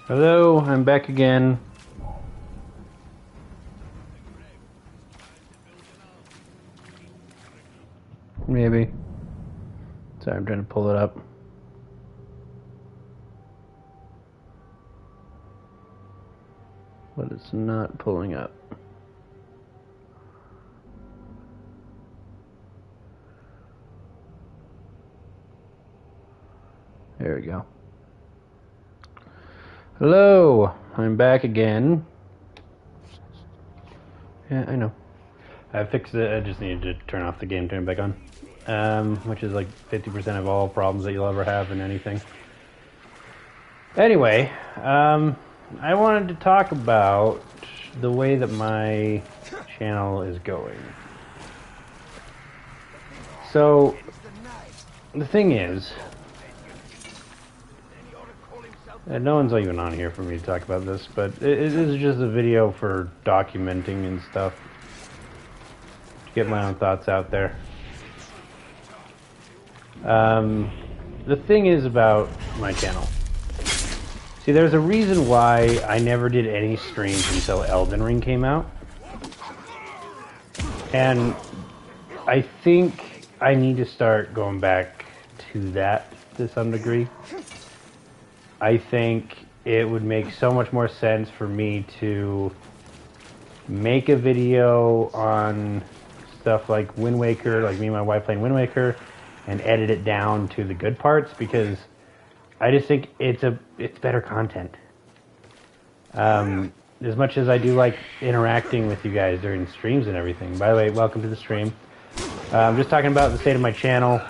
Hello, I'm back again. Maybe. Sorry, I'm trying to pull it up. But it's not pulling up. There we go. Hello, I'm back again. Yeah, I know. I fixed it, I just needed to turn off the game, turn it back on. Which is like 50% of all problems that you'll ever have in anything. Anyway, I wanted to talk about the way that my channel is going. So, the thing is, no one's even on here for me to talk about this, but it is just a video for documenting and stuff. To get my own thoughts out there. The thing is about my channel. See, there's a reason why I never did any streams until Elden Ring came out. And I think I need to start going back to that to some degree. I think it would make so much more sense for me to make a video on stuff like Wind Waker, like me and my wife playing Wind Waker, and edit it down to the good parts, because I just think it's better content. As much as I do like interacting with you guys during streams and everything. By the way, welcome to the stream. I'm just talking about the state of my channel.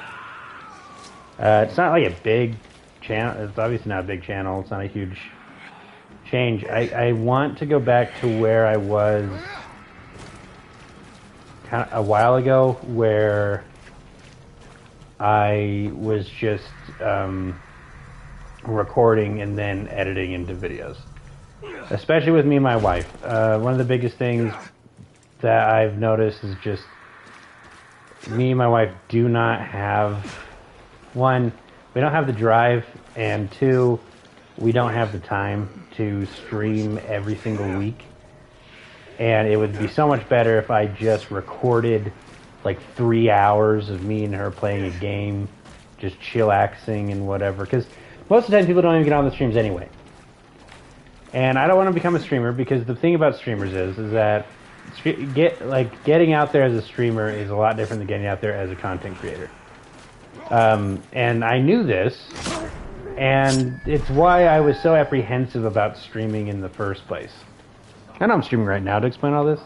It's not like a big channel. It's obviously not a big channel. It's not a huge change. I want to go back to where I was kind of a while ago, where I was just recording and then editing into videos. Especially with me and my wife. One of the biggest things that I've noticed is just me and my wife do not have, one, we don't have the drive, and two, we don't have the time to stream every single week. And it would be so much better if I just recorded like 3 hours of me and her playing a game, just chillaxing and whatever. Because most of the time people don't even get on the streams anyway. And I don't want to become a streamer, because the thing about streamers is that getting out there as a streamer is a lot different than getting out there as a content creator. And I knew this, and it's why I was so apprehensive about streaming in the first place. I know I'm streaming right now to explain all this,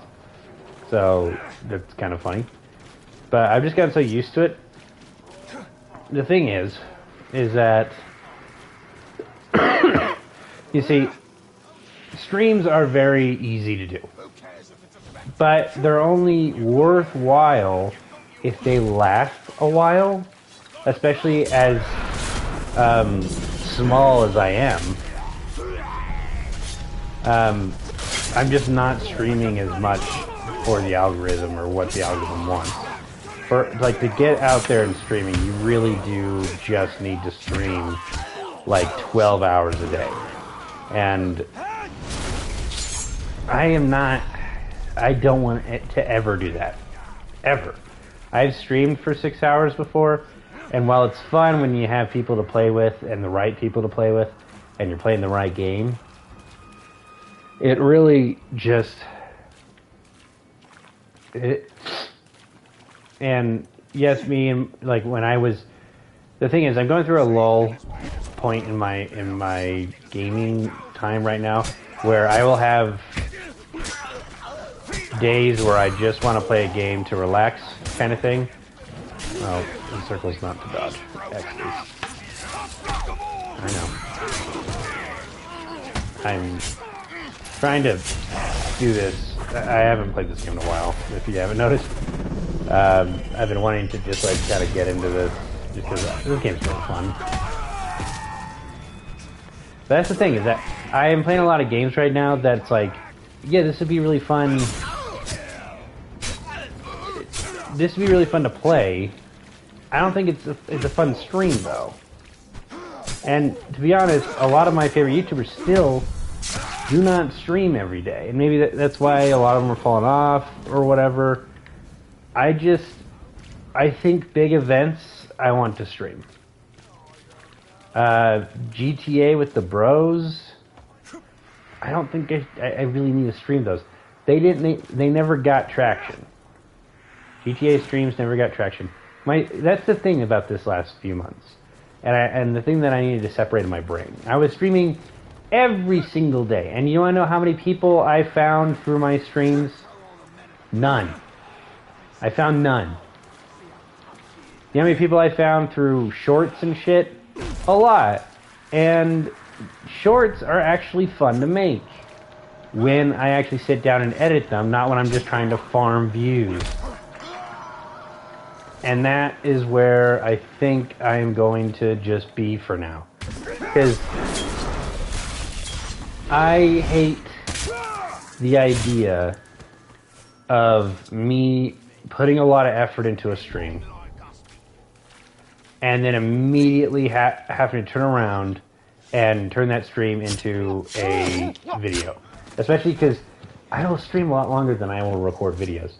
so that's kind of funny. But I've just gotten so used to it. The thing is that, you see, streams are very easy to do. But they're only worthwhile if they last a while, especially as small as I am. I'm just not streaming as much for the algorithm or what the algorithm wants. For like to get out there and streaming, you really do just need to stream like 12 hours a day. And I don't want it to ever do that. Ever. I've streamed for 6 hours before, and while it's fun when you have people to play with and the right people to play with, and you're playing the right game, it really just... And yes, me and like when I was... The thing is, I'm going through a lull point in my gaming time right now, where I will have days where I just want to play a game to relax, kind of thing. Oh, the circle's not to dodge. X is. I know. I'm trying to do this. I haven't played this game in a while, if you haven't noticed. I've been wanting to just like kind of get into this, just because this game's really fun. But that's the thing, is that I am playing a lot of games right now that's like, yeah, this would be really fun. this would be really fun to play. I don't think it's a fun stream though. And to be honest, a lot of my favorite YouTubers still do not stream every day, and maybe that's why a lot of them are falling off or whatever. I think big events I want to stream. GTA with the bros, I don't think I really need to stream those. They never got traction. GTA streams never got traction. That's the thing about this last few months, and the thing that I needed to separate in my brain. I was streaming every single day, and you want to know how many people I found through my streams? None. I found none. You know how many people I found through shorts and shit? A lot. And shorts are actually fun to make when I actually sit down and edit them, not when I'm just trying to farm views. And that is where I think I'm going to just be for now. Because I hate the idea of me putting a lot of effort into a stream and then immediately having to turn around and turn that stream into a video. Especially because I will stream a lot longer than I will record videos.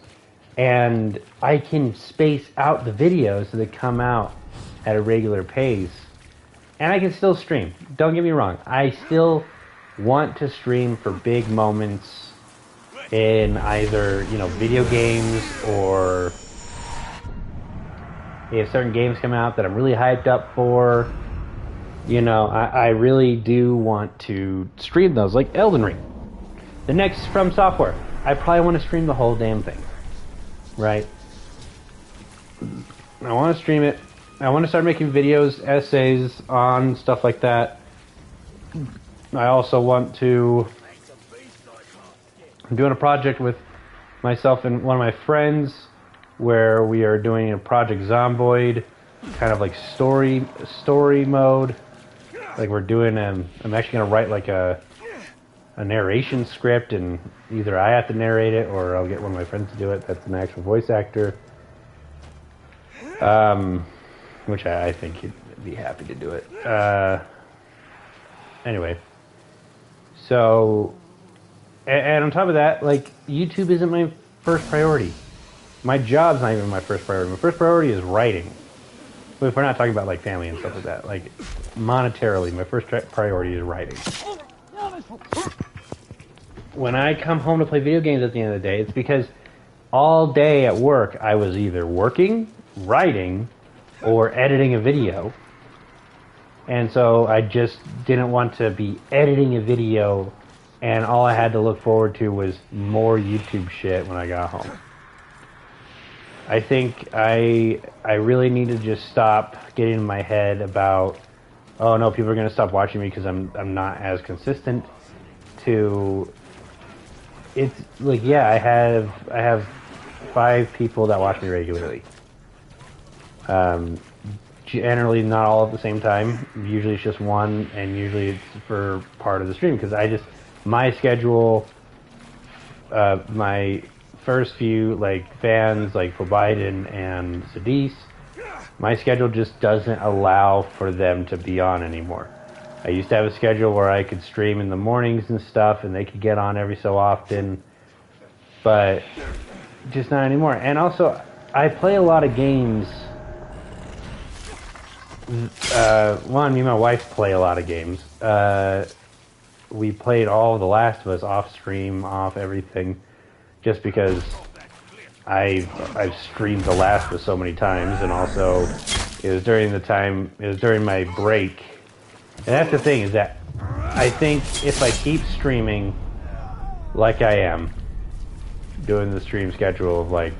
And I can space out the videos so they come out at a regular pace. And I can still stream. Don't get me wrong. I still want to stream for big moments in either, video games, or if certain games come out that I'm really hyped up for. I really do want to stream those, like Elden Ring. The next From Software. I probably want to stream the whole damn thing. Right? I want to stream it. I want to start making videos, essays on stuff like that. I also want to... I'm doing a project with myself and one of my friends where we are doing a Project Zomboid, kind of like story mode. Like we're doing... I'm actually going to write like a narration script, and either I have to narrate it or I'll get one of my friends to do it. That's an actual voice actor. Which I think he'd be happy to do it. Anyway. So, and on top of that, like, YouTube isn't my first priority. My job's not even my first priority. My first priority is writing. But if we're not talking about, like, family and stuff like that, like, monetarily, my first priority is writing. When I come home to play video games at the end of the day, it's because all day at work I was either working, writing, or editing a video. And so I just didn't want to be editing a video, and all I had to look forward to was more YouTube shit when I got home. I think I really need to just stop getting in my head about, oh no, people are going to stop watching me because I'm not as consistent, to... It's like, yeah, I have 5 people that watch me regularly. Generally not all at the same time. Usually it's just one, and usually it's for part of the stream, because my schedule, my first few fans like Biden and Sadis, my schedule just doesn't allow for them to be on anymore. I used to have a schedule where I could stream in the mornings and stuff, and they could get on every so often, but just not anymore. And also, I play a lot of games. Me and my wife play a lot of games. We played all of The Last of Us off stream, off everything, just because I've streamed The Last of Us so many times, and also it was during my break. And that's the thing, is that I think if I keep streaming like I am, doing the stream schedule of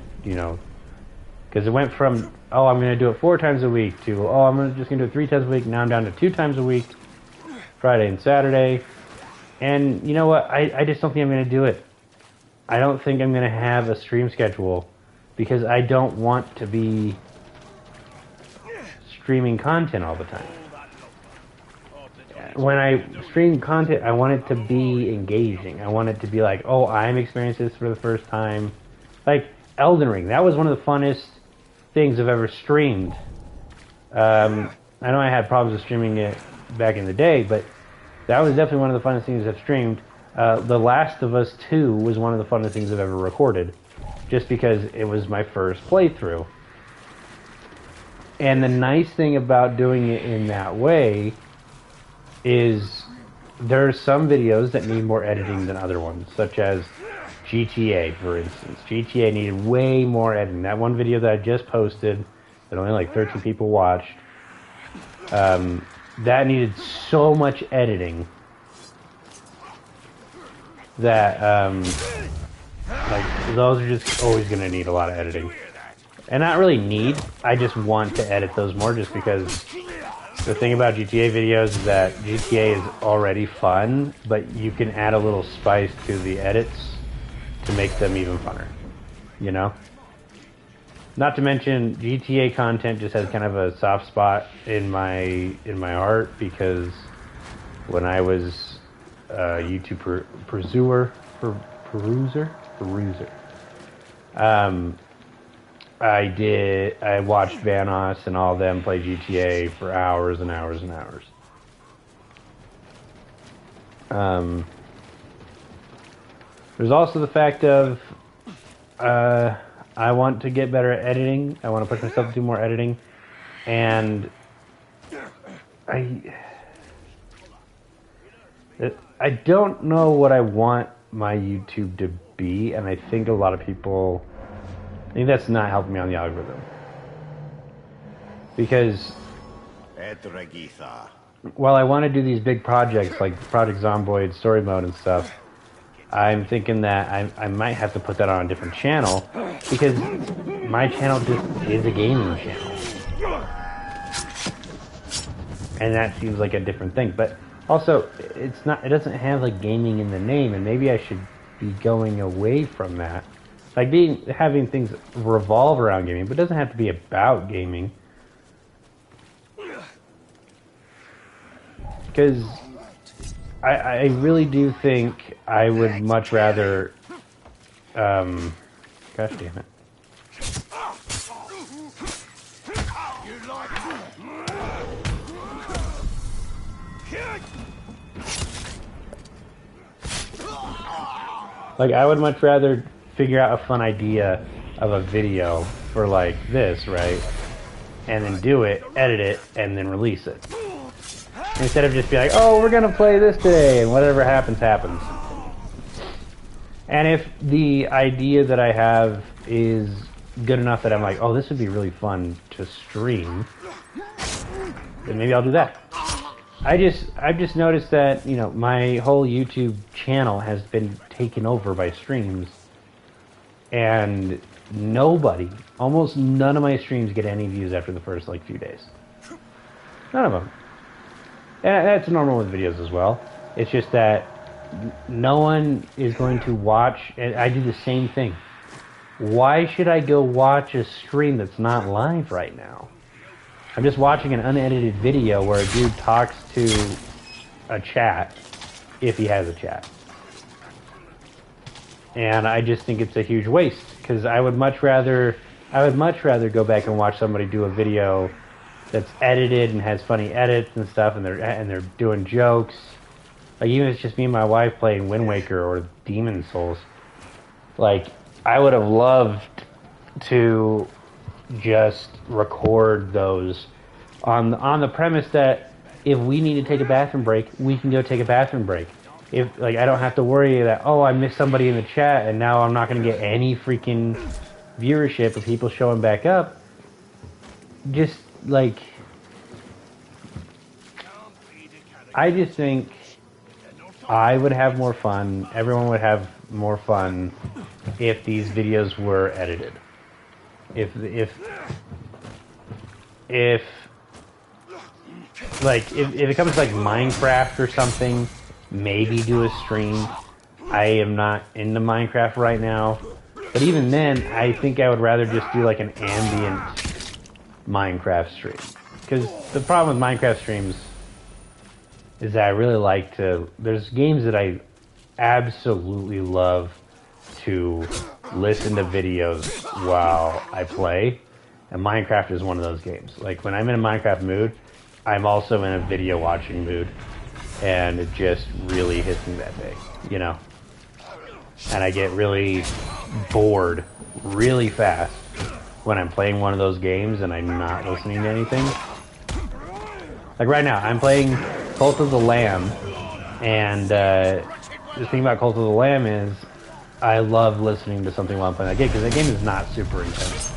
because it went from, oh, I'm going to do it 4 times a week, to, oh, I'm just going to do it 3 times a week, now I'm down to 2 times a week, Friday and Saturday. And you know what, I just don't think I'm going to do it. I don't think I'm going to have a stream schedule, because I don't want to be streaming content all the time. When I stream content, I want it to be engaging. I want it to be like, oh, I'm experiencing this for the first time. Like, Elden Ring. That was one of the funnest things I've ever streamed. I know I had problems with streaming it back in the day, but that was definitely one of the funnest things I've streamed. The Last of Us 2 was one of the funnest things I've ever recorded, just because it was my first playthrough. And the nice thing about doing it in that way is there are some videos that need more editing than other ones, such as GTA, for instance. GTA needed way more editing. That one video that I just posted, that only like 13 people watched, that needed so much editing that like those are just always going to need a lot of editing. And not really need, I just want to edit those more, just because the thing about GTA videos is that GTA is already fun, but you can add a little spice to the edits to make them even funner, you know? Not to mention, GTA content just has kind of a soft spot in my heart, because when I was a YouTube peruser, I watched Vanoss and all of them play GTA for hours and hours and hours. There's also the fact of I want to get better at editing. I want to push myself to do more editing, and I don't know what I want my YouTube to be, and I think a lot of people, I think that's not helping me on the algorithm. Because while I want to do these big projects like Project Zomboid, Story Mode and stuff, I'm thinking that I might have to put that on a different channel, because my channel just is a gaming channel. And that seems like a different thing. But also, it's not, it doesn't have like gaming in the name, and maybe I should be going away from that. Like having things revolve around gaming, but it doesn't have to be about gaming. Because I really do think I would much rather, gosh damn it. Like, I would much rather figure out a fun idea of a video for like this, right? And then do it, edit it, and then release it. Instead of just be like, oh, we're gonna play this today, and whatever happens, happens. And if the idea that I have is good enough that I'm like, oh, this would be really fun to stream, then maybe I'll do that. I've just noticed that, you know, my whole YouTube channel has been taken over by streams, and almost none of my streams get any views after the first like few days. None of them. And that's normal with videos as well. It's just that no one is going to watch, and I do the same thing. Why should I go watch a stream that's not live right now? I'm just watching an unedited video where a dude talks to a chat, if he has a chat. And I just think it's a huge waste, because I would much rather go back and watch somebody do a video that's edited and has funny edits and stuff, and they're doing jokes. Like, even if it's just me and my wife playing Wind Waker or Demon Souls, like, I would have loved to just record those on the premise that if we need to take a bathroom break, we can go take a bathroom break. If, like, I don't have to worry that, oh, I missed somebody in the chat and now I'm not going to get any freaking viewership of people showing back up. Just, like, I just think I would have more fun, everyone would have more fun if these videos were edited. If it comes to like Minecraft or something, maybe do a stream. I am not into Minecraft right now, but even then, I think I would rather just do like an ambient Minecraft stream. Because the problem with Minecraft streams is that I really like to, there's games that I absolutely love to listen to videos while I play, and Minecraft is one of those games. Like, when I'm in a Minecraft mood, I'm also in a video watching mood, and it just really hits me that day, you know? And I get really bored really fast when I'm playing one of those games and I'm not listening to anything. Like right now, I'm playing Cult of the Lamb, and the thing about Cult of the Lamb is I love listening to something while I'm playing that game, because that game is not super intense.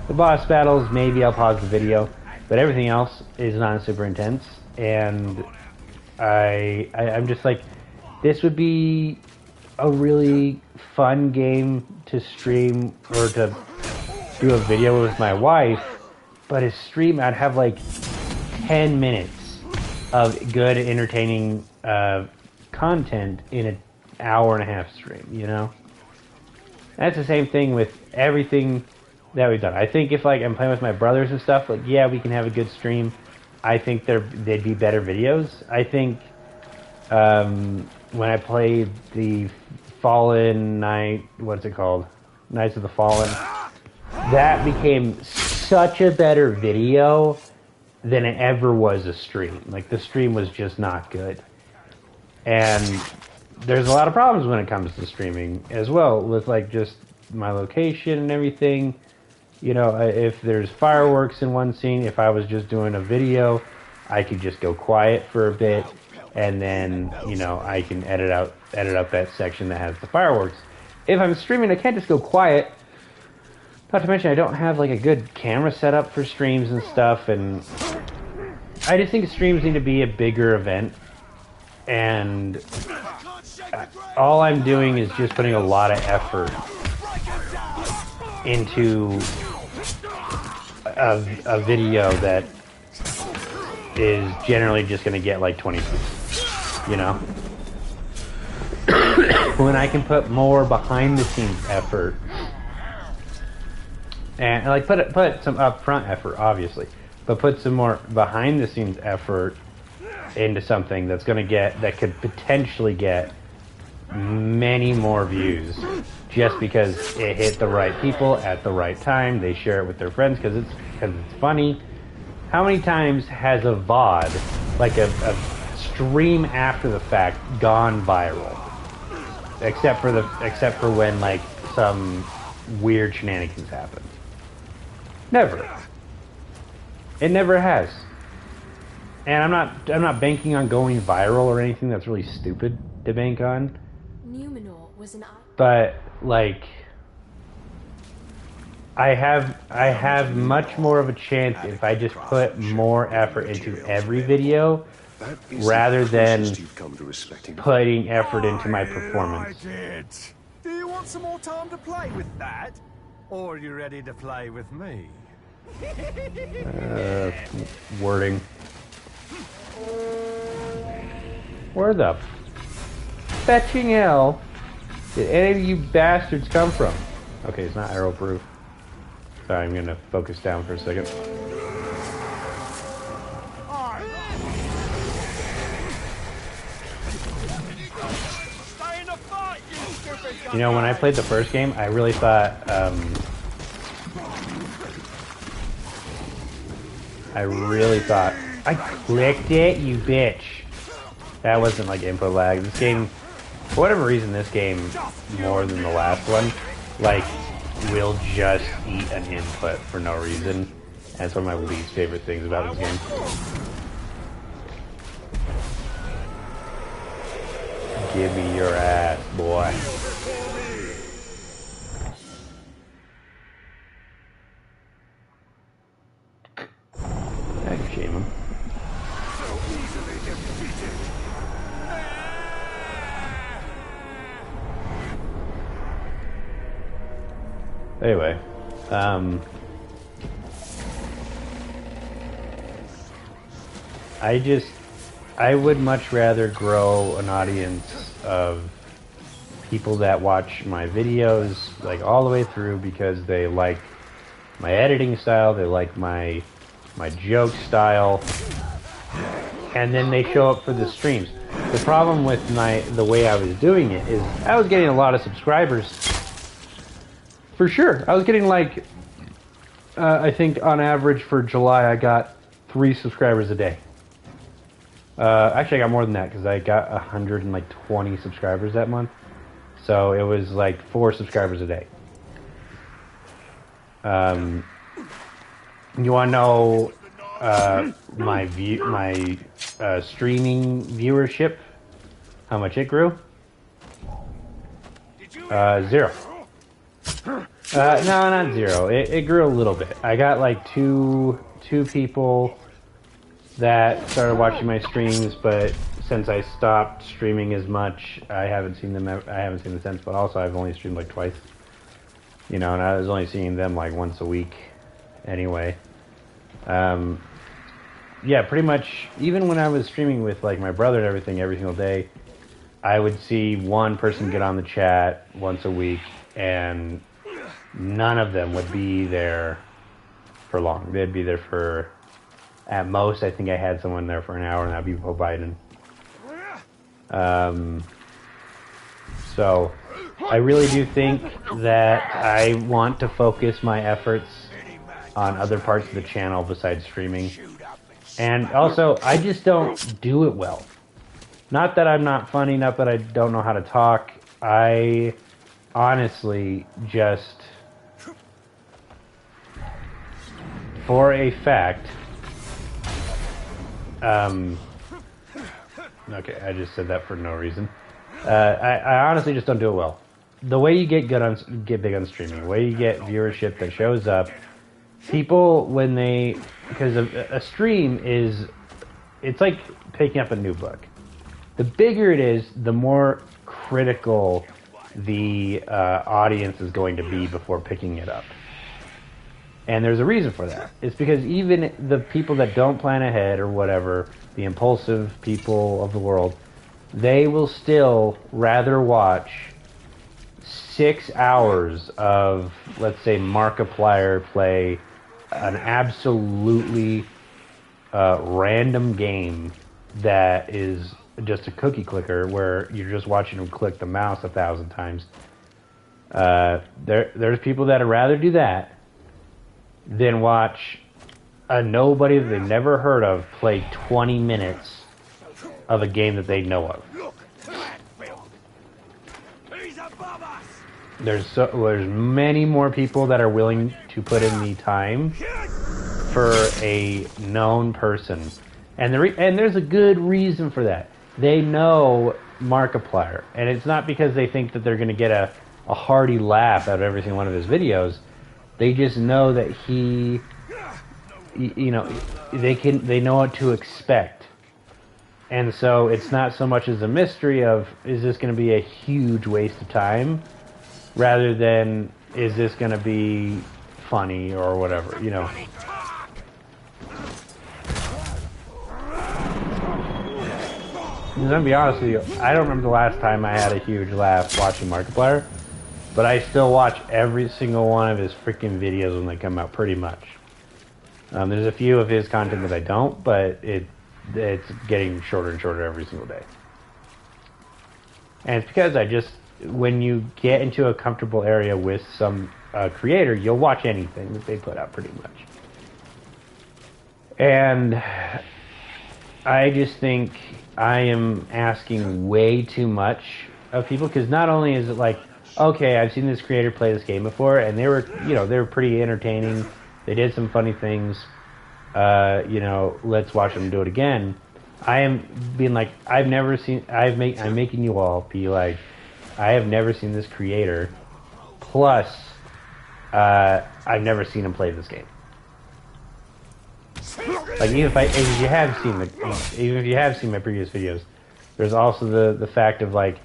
The boss battles, maybe I'll pause the video, but everything else is not super intense, and I'm just like, this would be a really fun game to stream or to do a video with my wife, but a stream I'd have like 10 minutes of good, entertaining content in an hour and a half stream, you know? That's the same thing with everything that we've done. I think if like I'm playing with my brothers and stuff, like, yeah, we can have a good stream. I think they'd be better videos. I think when I played the Fallen Night, what's it called? Knights of the Fallen, that became such a better video than it ever was a stream. Like, the stream was just not good. And there's a lot of problems when it comes to streaming as well, with like just my location and everything. You know, if there's fireworks in one scene, if I was just doing a video, I could just go quiet for a bit, and then, you know, I can edit up that section that has the fireworks. If I'm streaming, I can't just go quiet. Not to mention, I don't have like a good camera setup for streams and stuff, and I just think streams need to be a bigger event. And all I'm doing is just putting a lot of effort into a video that is generally just going to get like 20 views, you know? When I can put more behind the scenes effort, and like put some upfront effort, obviously, but put some more behind the scenes effort into something that's going to that could potentially get many more views, just because it hit the right people at the right time. They share it with their friends because it's funny. How many times has a VOD, like a stream after the fact, gone viral? Except for when like some weird shenanigans happen. Never. It never has. And I'm not banking on going viral or anything. That's really stupid to bank on. Numenor was an... But like, I have much more of a chance if I just put more effort into every video rather than putting effort into my performance. Do you want some more time to play with that? Or are you ready to play with me? Wording. Where the fetching hell did any of you bastards come from? Okay, it's not arrow proof. Sorry, I'm gonna focus down for a second. You know, when I played the first game, I really thought, I clicked it, you bitch. That wasn't like input lag. This game, for whatever reason, this game, more than the last one, like, will just eat an input for no reason. That's one of my least favorite things about this game. Give me your ass, boy. I can shame him. Anyway, I would much rather grow an audience of people that watch my videos like all the way through because they like my editing style, they like my joke style, and then they show up for the streams. The problem with the way I was doing it is I was getting a lot of subscribers, For sure. I was getting like, I think on average for July I got 3 subscribers a day. Actually I got more than that because I got 120 subscribers that month. So it was like 4 subscribers a day. You want to know my streaming viewership? How much it grew? 0. No, not 0. It grew a little bit. I got like two people that started watching my streams, but since I stopped streaming as much, I haven't seen them. I haven't seen them since. But also, I've only streamed like twice. You know, and I was only seeing them like once a week, anyway. Yeah, pretty much. Even when I was streaming with like my brother and everything, every single day, I would see one person get on the chat once a week, and none of them would be there for long. They'd be there for, at most, I think I had someone there for an hour, and that'd be Joe Biden. So, I really do think that I want to focus my efforts on other parts of the channel besides streaming. And also, I just don't do it well. Not that I'm not funny, not that I don't know how to talk. I honestly just, for a fact, okay, I just said that for no reason. I honestly just don't do it well. The way you get big on streaming, the way you get viewership that shows up, people when they, because a stream is, it's like picking up a new book. The bigger it is, the more critical the audience is going to be before picking it up. And there's a reason for that. It's because even the people that don't plan ahead or whatever, the impulsive people of the world, they will still rather watch 6 hours of, let's say, Markiplier play an absolutely random game that is just a cookie clicker where you're just watching them click the mouse 1,000 times. There's people that would rather do that than watch a nobody that they've never heard of play 20 minutes of a game that they know of. There's many more people that are willing to put in the time for a known person, and there's a good reason for that. They know Markiplier, and it's not because they think that they're going to get a hearty laugh out of every single one of his videos. They just know that he, you know, they know what to expect. And so it's not so much as a mystery of, is this going to be a huge waste of time, rather than, is this going to be funny or whatever, you know. I'm going to be honest with you, I don't remember the last time I had a huge laugh watching Markiplier, but I still watch every single one of his freaking videos when they come out, pretty much. There's a few of his content that I don't, but it's getting shorter and shorter every single day. And it's because when you get into a comfortable area with some creator, you'll watch anything that they put out, pretty much. And I just think I am asking way too much of people, because not only is it like, okay, I've seen this creator play this game before, and they were pretty entertaining. They did some funny things. Let's watch them do it again. I am being like, I'm making you all be like, I have never seen this creator. Plus, I've never seen him play this game. Like, even if you have seen my previous videos, there's also the fact of like,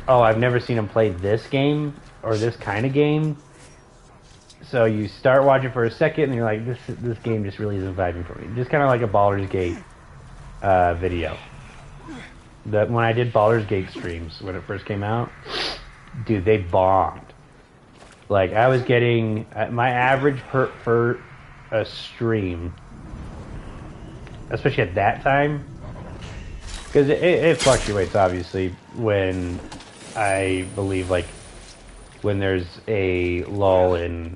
oh, I've never seen him play this game or this kind of game. So you start watching for a second, and you're like, this game just really isn't vibing for me. Just kind of like a Baldur's Gate video. When I did Baldur's Gate streams when it first came out, dude, they bombed. Like, I was getting my average per a stream, especially at that time, because it fluctuates obviously. When I believe like when there's a lull in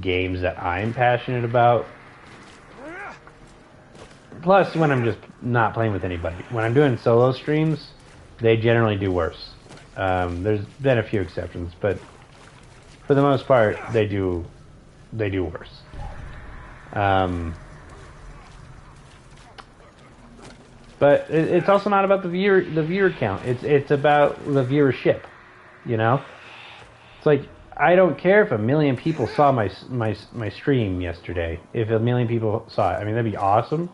games that I'm passionate about. Plus, when I'm just not playing with anybody. When I'm doing solo streams, they generally do worse. There's been a few exceptions, but for the most part, they do worse. But it's also not about the viewer count. It's about the viewership. You know, it's like I don't care if 1 million people saw my stream yesterday. If 1 million people saw it, I mean that'd be awesome.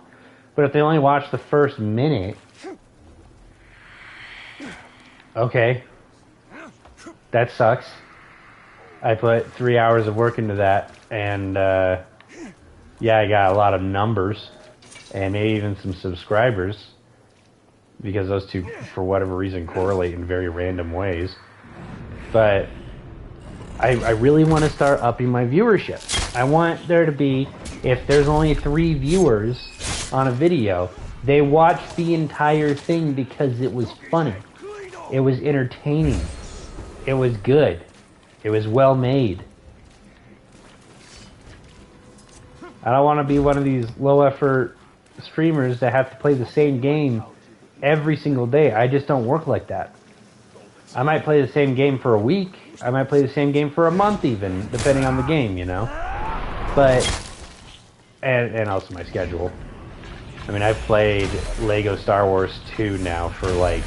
But if they only watched the first minute, okay, that sucks. I put 3 hours of work into that, and yeah, I got a lot of numbers, and maybe even some subscribers, because those two, for whatever reason, correlate in very random ways. But I really want to start upping my viewership. I want there to be, if there's only 3 viewers on a video, they watch the entire thing because it was funny. It was entertaining. It was good. It was well made. I don't want to be one of these low effort streamers that have to play the same game every single day. I just don't work like that. I might play the same game for a week. I might play the same game for a month even, depending on the game, you know? But, and also my schedule. I mean, I've played Lego Star Wars 2 now for like,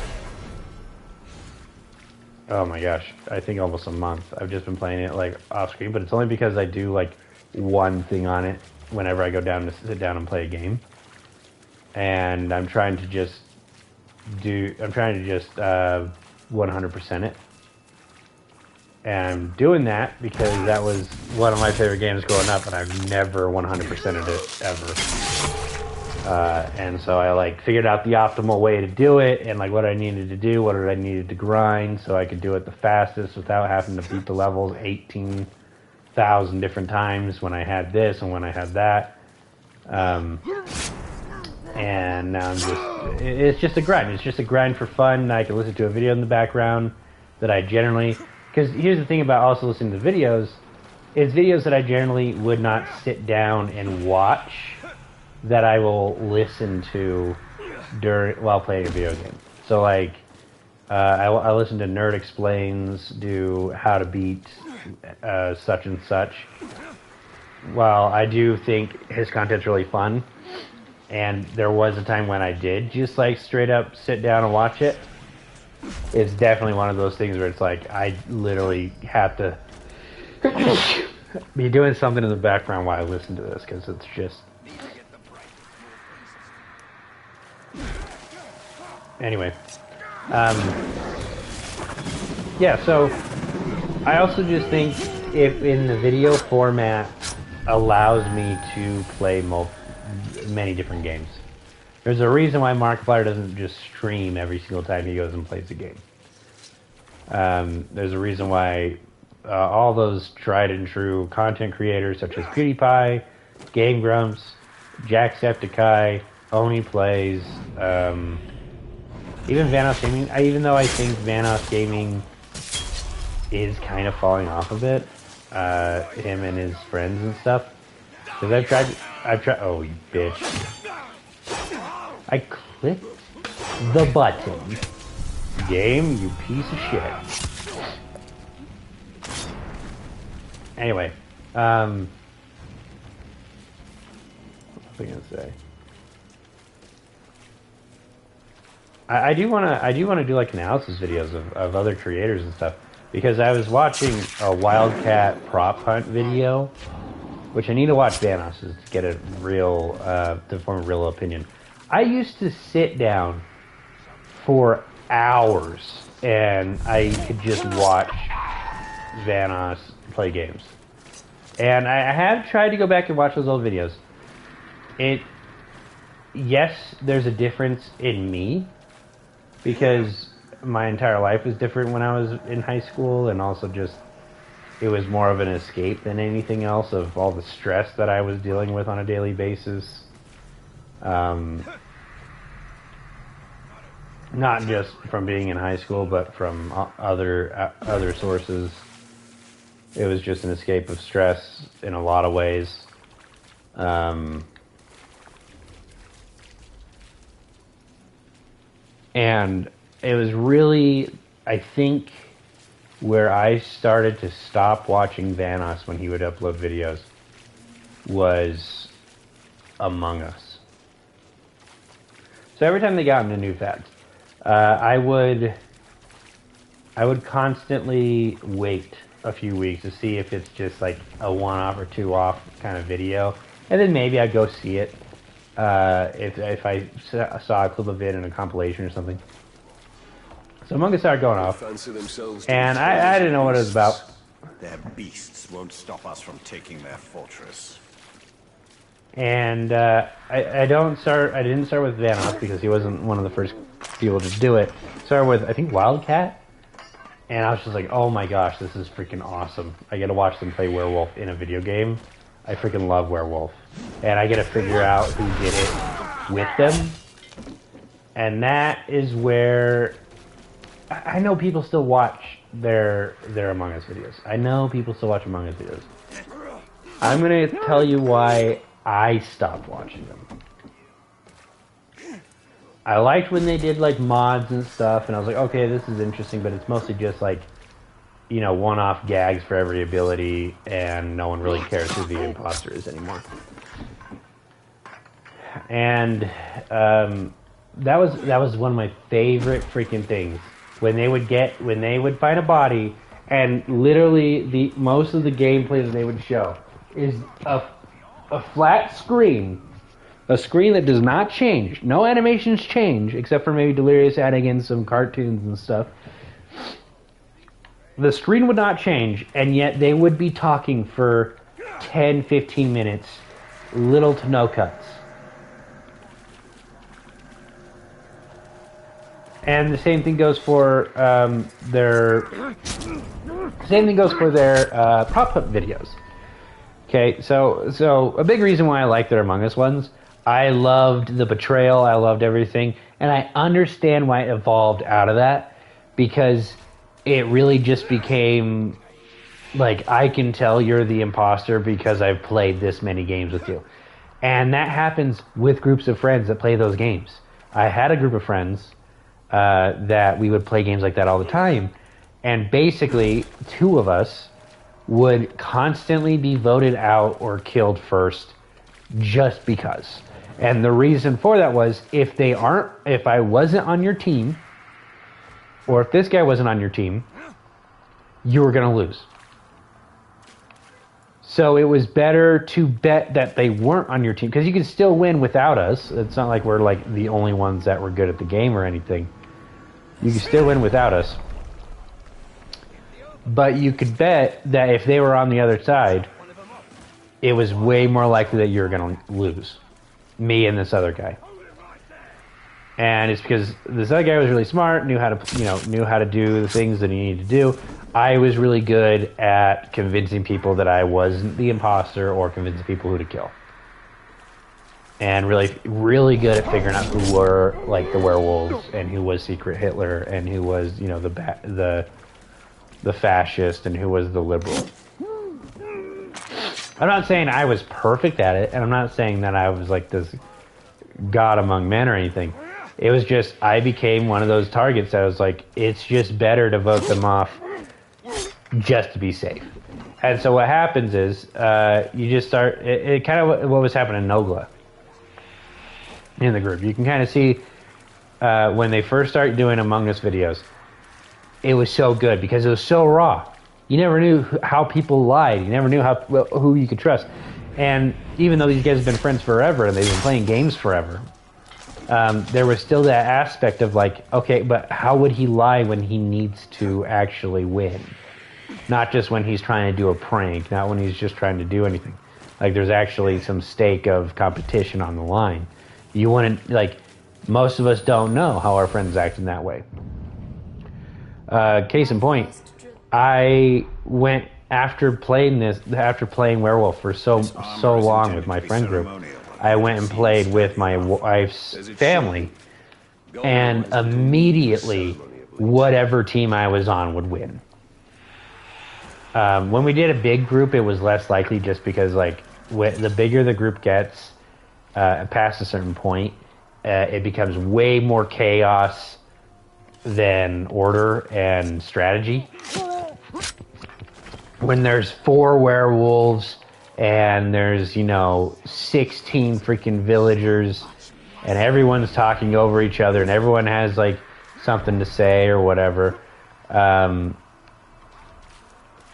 oh my gosh, I think almost a month. I've just been playing it like off screen, but it's only because I do like one thing on it whenever I go down to sit down and play a game. And I'm trying to just 100% it. And I'm doing that because that was one of my favorite games growing up, and I've never 100%ed it ever. And so I like figured out the optimal way to do it, and like what I needed to do, what I needed to grind, so I could do it the fastest without having to beat the levels 18,000 different times when I had this and when I had that. And now it's just a grind. It's just a grind for fun. I can listen to a video in the background that I generally, because here's the thing about also listening to videos, is videos that I generally would not sit down and watch, that I will listen to while playing a video game. So like, I listen to Nerd Explains do how to beat such and such. While I do think his content's really fun, and there was a time when I did just like straight up sit down and watch it, it's definitely one of those things where it's like I literally have to be doing something in the background while I listen to this, because it's just... Anyway, yeah, so I also just think if in the video format allows me to play many different games. There's a reason why Markiplier doesn't just stream every single time he goes and plays a game. There's a reason why all those tried and true content creators such as PewDiePie, Game Grumps, Jacksepticeye, Oni Plays, even Vanoss Gaming. Even though I think Vanoss Gaming is kind of falling off a bit, him and his friends and stuff. Because I've tried, oh you bitch. I clicked the button. Game, you piece of shit. Anyway, what was I gonna say? I do wanna do like analysis videos of other creators and stuff, because I was watching a Wildcat prop hunt video, which I need to watch Vanoss's to get a real to form a real opinion. I used to sit down for hours and I could just watch Vanoss play games. And I have tried to go back and watch those old videos. Yes, there's a difference in me, because my entire life was different when I was in high school, and also just it was more of an escape than anything else of all the stress that I was dealing with on a daily basis. Not just from being in high school, but from other sources. It was just an escape of stress in a lot of ways. And it was really, I think, where I started to stop watching Vanoss when he would upload videos was Among Us. So every time they got into new fads, I would constantly wait a few weeks to see if it's just like a one-off or two-off kind of video, and then maybe I'd go see it if I saw a clip of it in a compilation or something. So Among Us started going off, and I didn't know what it was about. Their beasts won't stop us from taking their fortress. And I didn't start with Vanoss because he wasn't one of the first people to do it. Started with, I think, Wildcat. And I was just like, oh my gosh, this is freaking awesome. I get to watch them play werewolf in a video game. I freaking love werewolf. And I get to figure out who did it with them. And that is where I know people still watch their Among Us videos. I know people still watch Among Us videos. I'm going to tell you why I stopped watching them. I liked when they did like mods and stuff, and I was like, okay, this is interesting, but it's mostly just like, you know, one-off gags for every ability, and no one really cares who the imposter is anymore. And that was one of my favorite freaking things when they would find a body, and literally most of the gameplay that they would show is a flat screen. A screen that does not change. No animations change, except for maybe Delirious adding in some cartoons and stuff. The screen would not change, and yet they would be talking for 10, 15 minutes. Little to no cuts. And the same thing goes for their prop hunt videos. Okay, so a big reason why I like their Among Us ones, I loved the betrayal, I loved everything, and I understand why it evolved out of that, because it really just became, like, I can tell you're the imposter because I've played this many games with you. And that happens with groups of friends that play those games. I had a group of friends that we would play games like that all the time, and basically, two of us would constantly be voted out or killed first just because. And the reason for that was if I wasn't on your team, or if this guy wasn't on your team, you were going to lose. So it was better to bet that they weren't on your team, because you can still win without us. It's not like we're like the only ones that were good at the game or anything. You can still win without us. But you could bet that if they were on the other side, it was way more likely that you were going to lose. Me and this other guy. And it's because this other guy was really smart, knew how to do the things that he needed to do. I was really good at convincing people that I wasn't the imposter, or convincing people who to kill. And really, really good at figuring out who were like the werewolves, and who was Secret Hitler, and who was, you know, the fascist, and who was the liberal. I'm not saying I was perfect at it, and I'm not saying that I was like this god among men or anything. It was just, I became one of those targets that was like, it's just better to vote them off just to be safe. And so what happens is, you just start, it kind of what was happening in Nogla in the group. You can kind of see when they first started doing Among Us videos, it was so good because it was so raw. You never knew how people lied. You never knew who you could trust. And even though these guys have been friends forever and they've been playing games forever, there was still that aspect of like, okay, but how would he lie when he needs to actually win? Not just when he's trying to do a prank, not when he's just trying to do anything. Like, there's actually some stake of competition on the line. You wouldn't, like, most of us don't know how our friends act in that way. Case in point, I went after playing werewolf for so long with my friend group. I went and played with my wife's family, and immediately whatever team I was on would win. When we did a big group, it was less likely just because, like, the bigger the group gets, past a certain point, it becomes way more chaos than order and strategy. When there's 4 werewolves and there's, 16 freaking villagers and everyone's talking over each other and everyone has, like, something to say or whatever,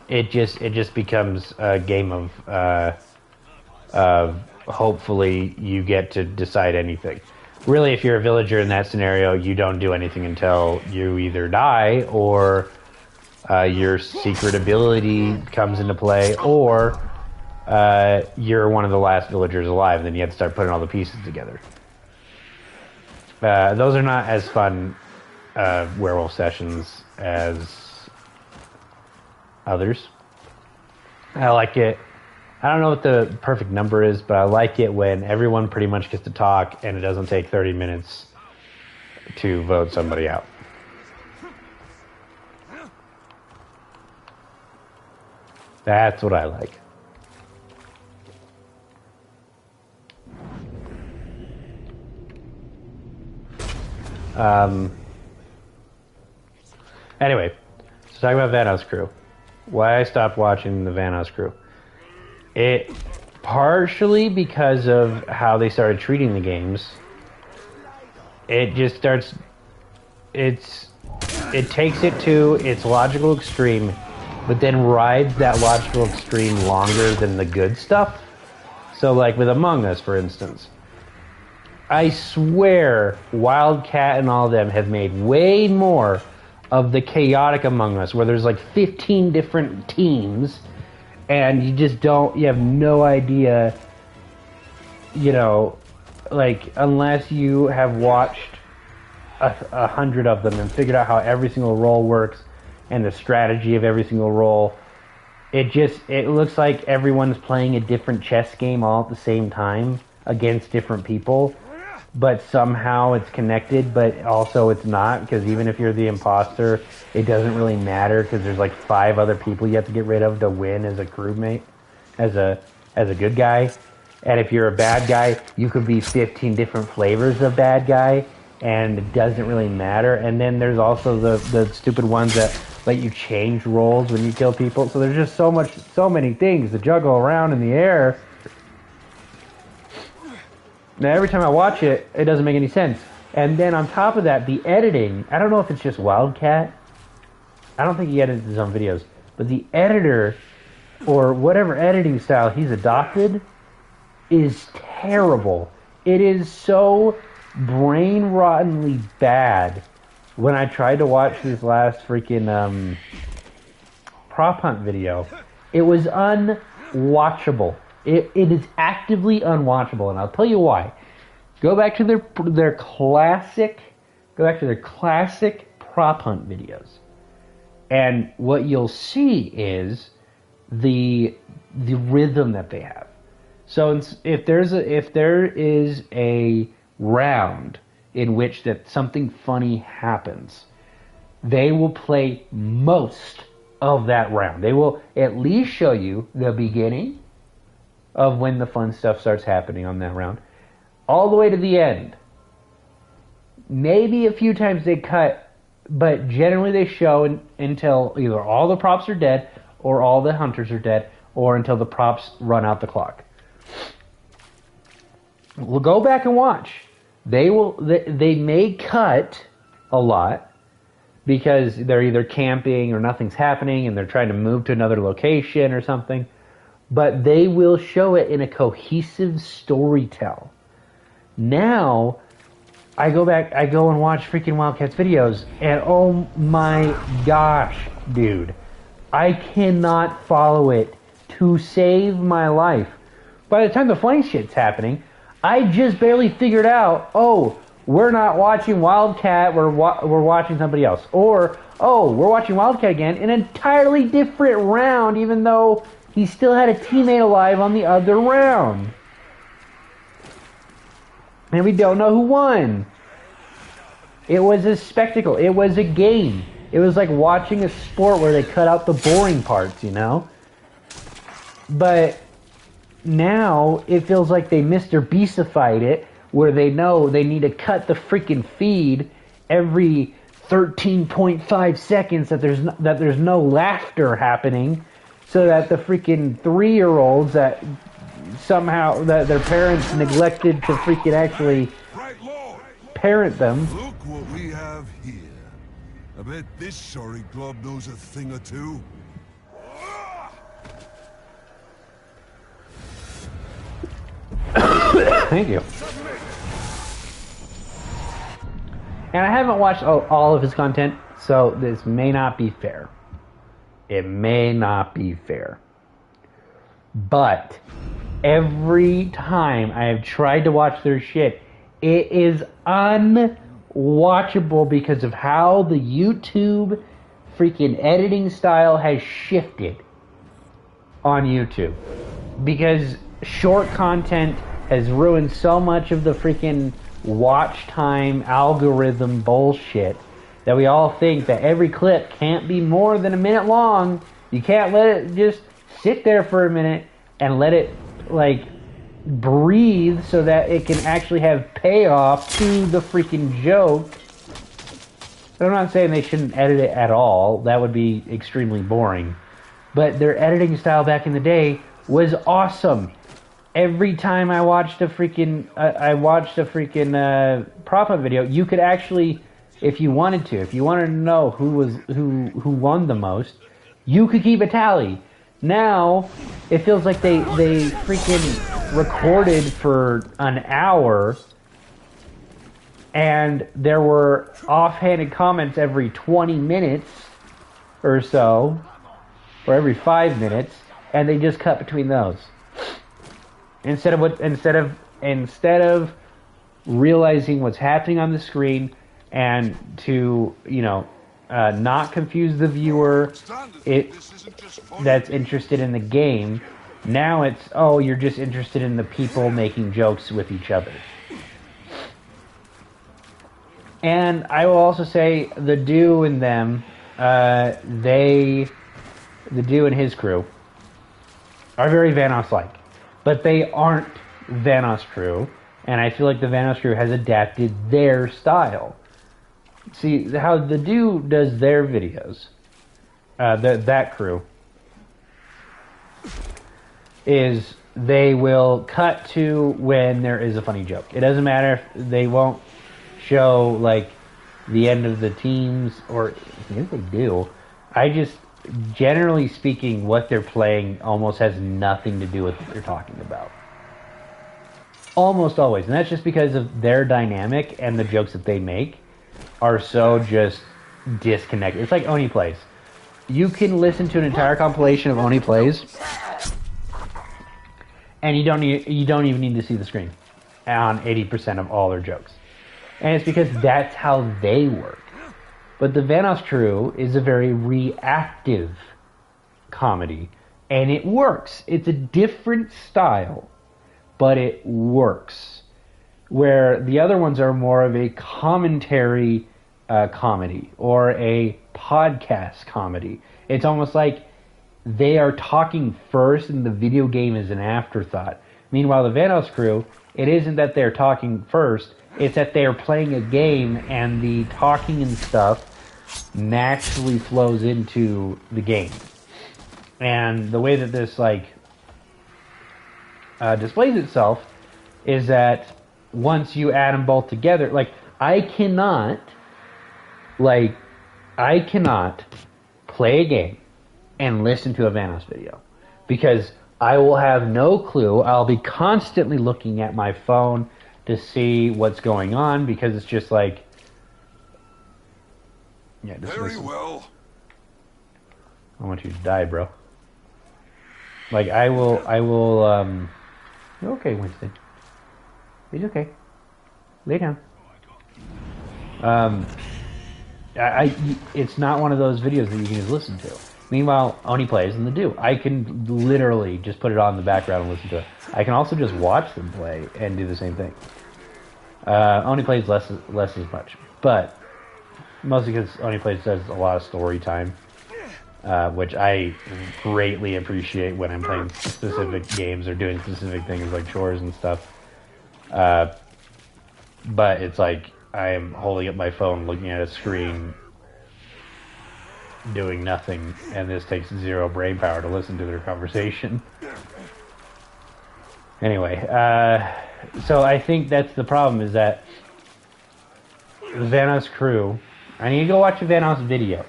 it just becomes a game of hopefully you get to decide anything. Really, if you're a villager in that scenario, you don't do anything until you either die or your secret ability comes into play, or you're one of the last villagers alive, and then you have to start putting all the pieces together. Those are not as fun werewolf sessions as others. I like it. I don't know what the perfect number is, but I like it when everyone pretty much gets to talk and it doesn't take 30 minutes to vote somebody out. That's what I like. Anyway, so talking about Van House Crew. Why I stopped watching the Van House Crew. It partially because of how they started treating the games. It just starts. It takes it to its logical extreme, but then rides that logical extreme longer than the good stuff. So, like with Among Us, for instance, I swear Wildcat and all of them have made way more of the chaotic Among Us, where there's like 15 different teams, and you have no idea, like, unless you have watched 100 of them and figured out how every single role works and the strategy of every single role. It looks like everyone's playing a different chess game all at the same time against different people, but somehow it's connected, but also it's not, because even if you're the imposter, it doesn't really matter, because there's like 5 other people you have to get rid of to win as a crewmate, as a good guy. And if you're a bad guy, you could be 15 different flavors of bad guy, and it doesn't really matter. And then there's also the stupid ones that let you change roles when you kill people. So there's just so many things to juggle around in the air. Now, every time I watch it, it doesn't make any sense. And then on top of that, the editing, I don't know if it's just Wildcat. I don't think he edits his own videos. But the editor, or whatever editing style he's adopted, is terrible. It is so brain-rottenly bad. When I tried to watch this last freaking prop hunt video, it was unwatchable. It is actively unwatchable, and I'll tell you why. Go back to their classic prop hunt videos, and what you'll see is the rhythm that they have. So if there is a round in which that something funny happens, they will play most of that round. They will at least show you the beginning of when the fun stuff starts happening on that round, all the way to the end. Maybe a few times they cut, but generally they show until either all the props are dead, or all the hunters are dead, or until the props run out the clock. We'll go back and watch. They may cut a lot because they're either camping or nothing's happening and they're trying to move to another location or something. But they will show it in a cohesive storytell. Now, I go and watch freaking Wildcat's videos, and oh my gosh, dude, I cannot follow it to save my life. By the time the funny shit's happening, I just barely figured out, oh, we're not watching Wildcat, we're watching somebody else. Or, oh, we're watching Wildcat again, an entirely different round, even though he still had a teammate alive on the other round. And we don't know who won. It was a spectacle. It was a game. It was like watching a sport where they cut out the boring parts, you know? But now it feels like they Mr. Beastified it, where they know they need to cut the freaking feed every 13.5 seconds that there's no laughter happening, so that the freaking 3-year-olds that somehow that their parents neglected to freaking actually parent them. Look what we have here. I bet this sorry glob knows a thing or two. Thank you. And I haven't watched all of his content, so this may not be fair. It may not be fair. But every time I have tried to watch their shit, it is unwatchable because of how the YouTube freaking editing style has shifted on YouTube. Because short content has ruined so much of the freaking watch time algorithm bullshit that we all think that every clip can't be more than a minute long. You can't let it just sit there for a minute and let it like breathe so that it can actually have payoff to the freaking joke. But I'm not saying they shouldn't edit it at all. That would be extremely boring. But their editing style back in the day was awesome. Every time I watched a freaking prop up video, you could actually, if you wanted to know who won the most, you could keep a tally. Now it feels like they freaking recorded for an hour, and there were offhanded comments every 20 minutes or so, or every 5 minutes, and they just cut between those. Instead of realizing what's happening on the screen and to, not confuse the viewer that's interested in the game, now it's, you're just interested in the people making jokes with each other. And I will also say the Do and them, the Do and his crew are very Vanoss-like. But they aren't Vanoss crew, and I feel like the Vanoss crew has adapted their style. See, how the Do does their videos, that crew, is they will cut to when there is a funny joke. It doesn't matter if they won't show, like, the end of the teams, or I guess they do. Generally speaking, what they're playing almost has nothing to do with what they're talking about. Almost always. And that's just because of their dynamic, and the jokes that they make are so just disconnected. It's like Oni Plays. You can listen to an entire compilation of Oni Plays, and you don't even need to see the screen on 80% of all their jokes. And it's because that's how they work. But the Vanoss crew is a very reactive comedy, and it works. It's a different style, but it works. Where the other ones are more of a commentary comedy or a podcast comedy. It's almost like they are talking first and the video game is an afterthought. Meanwhile, the Vanoss crew, it isn't that they're talking first, it's that they're playing a game and the talking and stuff naturally flows into the game. And the way that this displays itself is that once you add them both together, I cannot play a game and listen to a Vanoss video, because I will have no clue. I'll be constantly looking at my phone to see what's going on, because it's just like, yeah, just Very listen. well. I want you to die, bro. I will, you're okay, Winston. He's okay. Lay down. It's not one of those videos that you can just listen to. Meanwhile, Oni Plays and the Do, I can literally just put it on in the background and listen to it. I can also just watch them play and do the same thing. Oni Plays less as much, but Mostly because Only Place does a lot of story time, which I greatly appreciate when I'm playing specific games or doing specific things like chores and stuff. But it's like I am holding up my phone, looking at a screen, doing nothing, and this takes zero brain power to listen to their conversation. Anyway, so I think that's the problem, is that the Vanoss crew, I need to go watch a Vanoss video.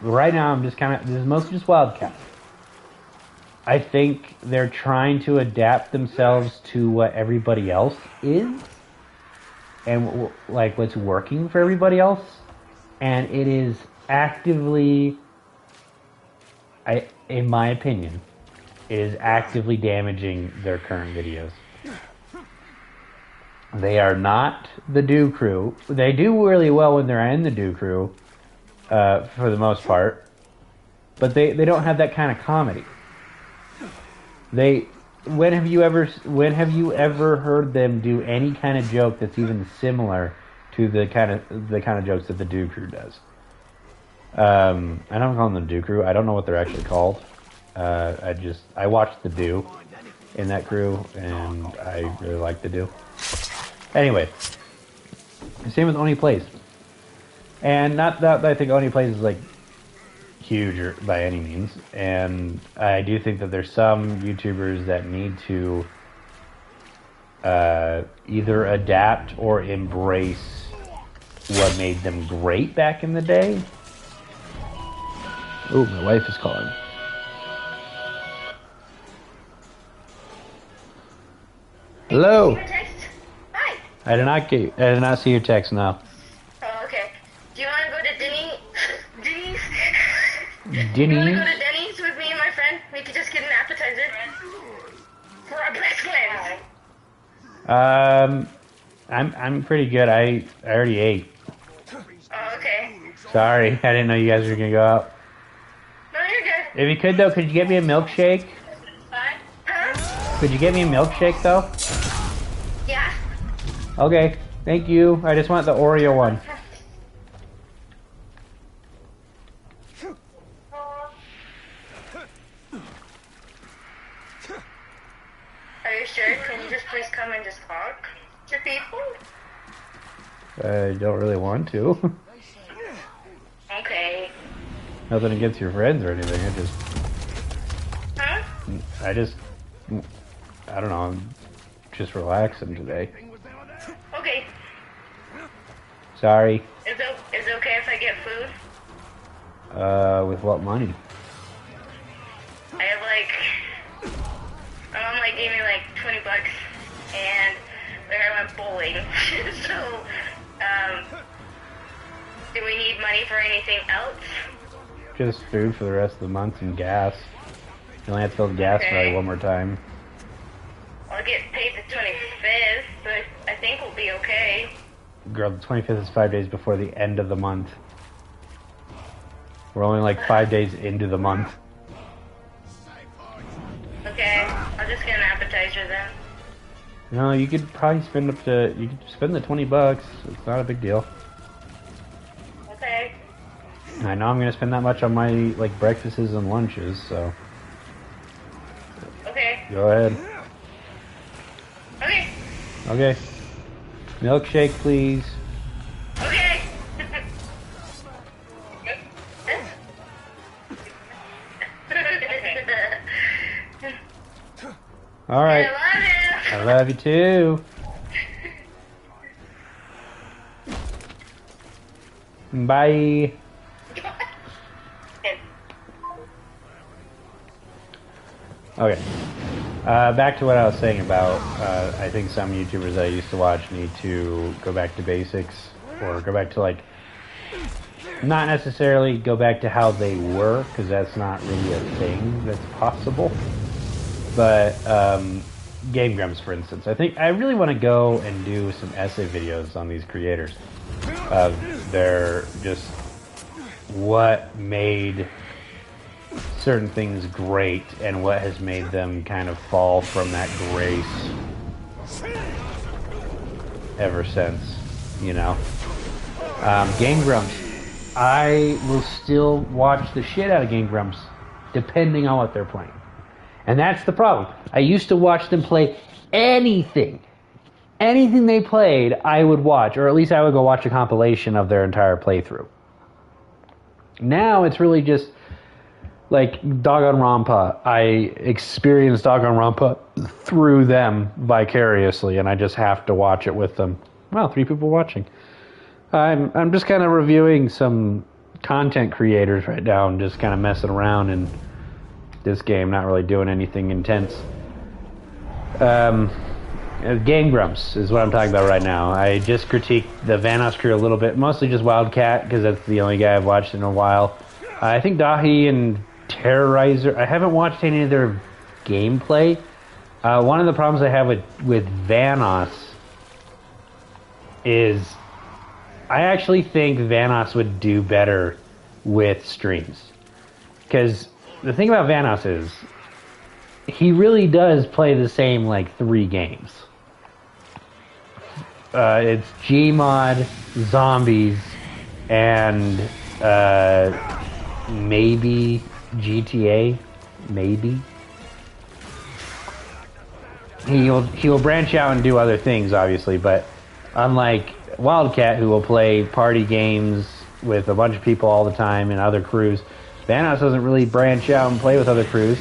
Right now I'm just this is mostly just Wildcat. I think they're trying to adapt themselves to what everybody else is, and like what's working for everybody else, and it is actively, in my opinion, it is actively damaging their current videos. They are not the Do Crew. They do really well when they're in the Do Crew, for the most part, but they don't have that kind of comedy. When have you ever heard them do any kind of joke that's even similar to the kind of jokes that the Do Crew does? I don't call them the Do Crew. I don't know what they're actually called. I watched the Do in that crew, and I really like the Do. Anyway, same with Only Plays, and not that I think Only Plays is like huge or by any means, and I do think that there's some YouTubers that need to either adapt or embrace what made them great back in the day. Oh, my wife is calling. Hello. Hi. I did not see your text now. Oh, okay. Do you want to go to Denny's? Denny's? You want to go to Denny's with me and my friend? We could just get an appetizer for our breast cleanse. I'm pretty good. I already ate. Oh, okay. Sorry, I didn't know you guys were gonna go out. No, you're good. If you could though, could you get me a milkshake? Huh? Could you get me a milkshake though? Yeah. Okay, thank you. I just want the Oreo one. Are you sure? Can you just please come and just talk to people? I don't really want to. Okay. Nothing against your friends or anything. Huh? I don't know. I'm just relaxing today. Okay. Sorry. Is it okay if I get food? With what money? I have my mom gave me like $20 and I went bowling. So, do we need money for anything else? Just food for the rest of the month and gas. You only have to fill the gas for like one more time. I'll get paid the 25th, but I think we'll be okay. Girl, the 25th is 5 days before the end of the month. We're only like 5 days into the month. Okay, I'll just get an appetizer then. No, you could probably spend the $20. It's not a big deal. Okay. I know I'm gonna spend that much on my like breakfasts and lunches, so Okay. go ahead. Okay. Okay. Milkshake, please. Okay. All right. I love you. I love you too. Bye. Okay. Back to what I was saying about, I think some YouTubers I used to watch need to go back to basics, or go back to like, not necessarily go back to how they were, because that's not really a thing that's possible. But Game Grumps, for instance, I think I really want to go and do some essay videos on these creators of their just what made certain things great and what has made them kind of fall from that grace ever since, you know. Game Grumps. I will still watch the shit out of Game Grumps, depending on what they're playing. And that's the problem. I used to watch them play anything. Anything they played, I would watch, or at least I would go watch a compilation of their entire playthrough. Now it's really just like Danganronpa. I experienced Danganronpa through them vicariously, and I just have to watch it with them. Wow, 3 people watching. I'm just kind of reviewing some content creators right now and just kind of messing around in this game, not really doing anything intense. Game Grumps is what I'm talking about right now. I just critiqued the Vanoss crew a little bit, mostly just Wildcat, because that's the only guy I've watched in a while. I think Dahi and Terrorizer, I haven't watched any of their gameplay. One of the problems I have with Vanoss is I actually think Vanoss would do better with streams. Because the thing about Vanoss is he really does play the same like 3 games. It's Gmod, zombies, and maybe GTA, maybe. He'll branch out and do other things, obviously, but unlike Wildcat, who will play party games with a bunch of people all the time and other crews, Vanoss doesn't really branch out and play with other crews,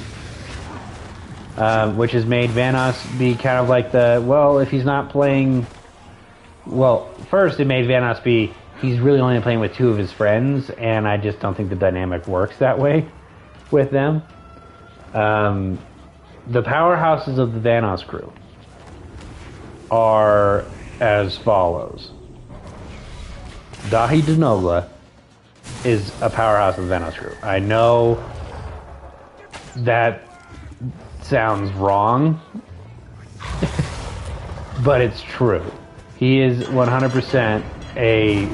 which has made Vanoss be kind of like if he's not playing. Well, first it made Vanoss be, he's really only playing with 2 of his friends, and I just don't think the dynamic works that way with them. The powerhouses of the Vanoss crew are as follows. Dahi Denogla is a powerhouse of the Vanoss crew. I know that sounds wrong, but it's true. He is 100% a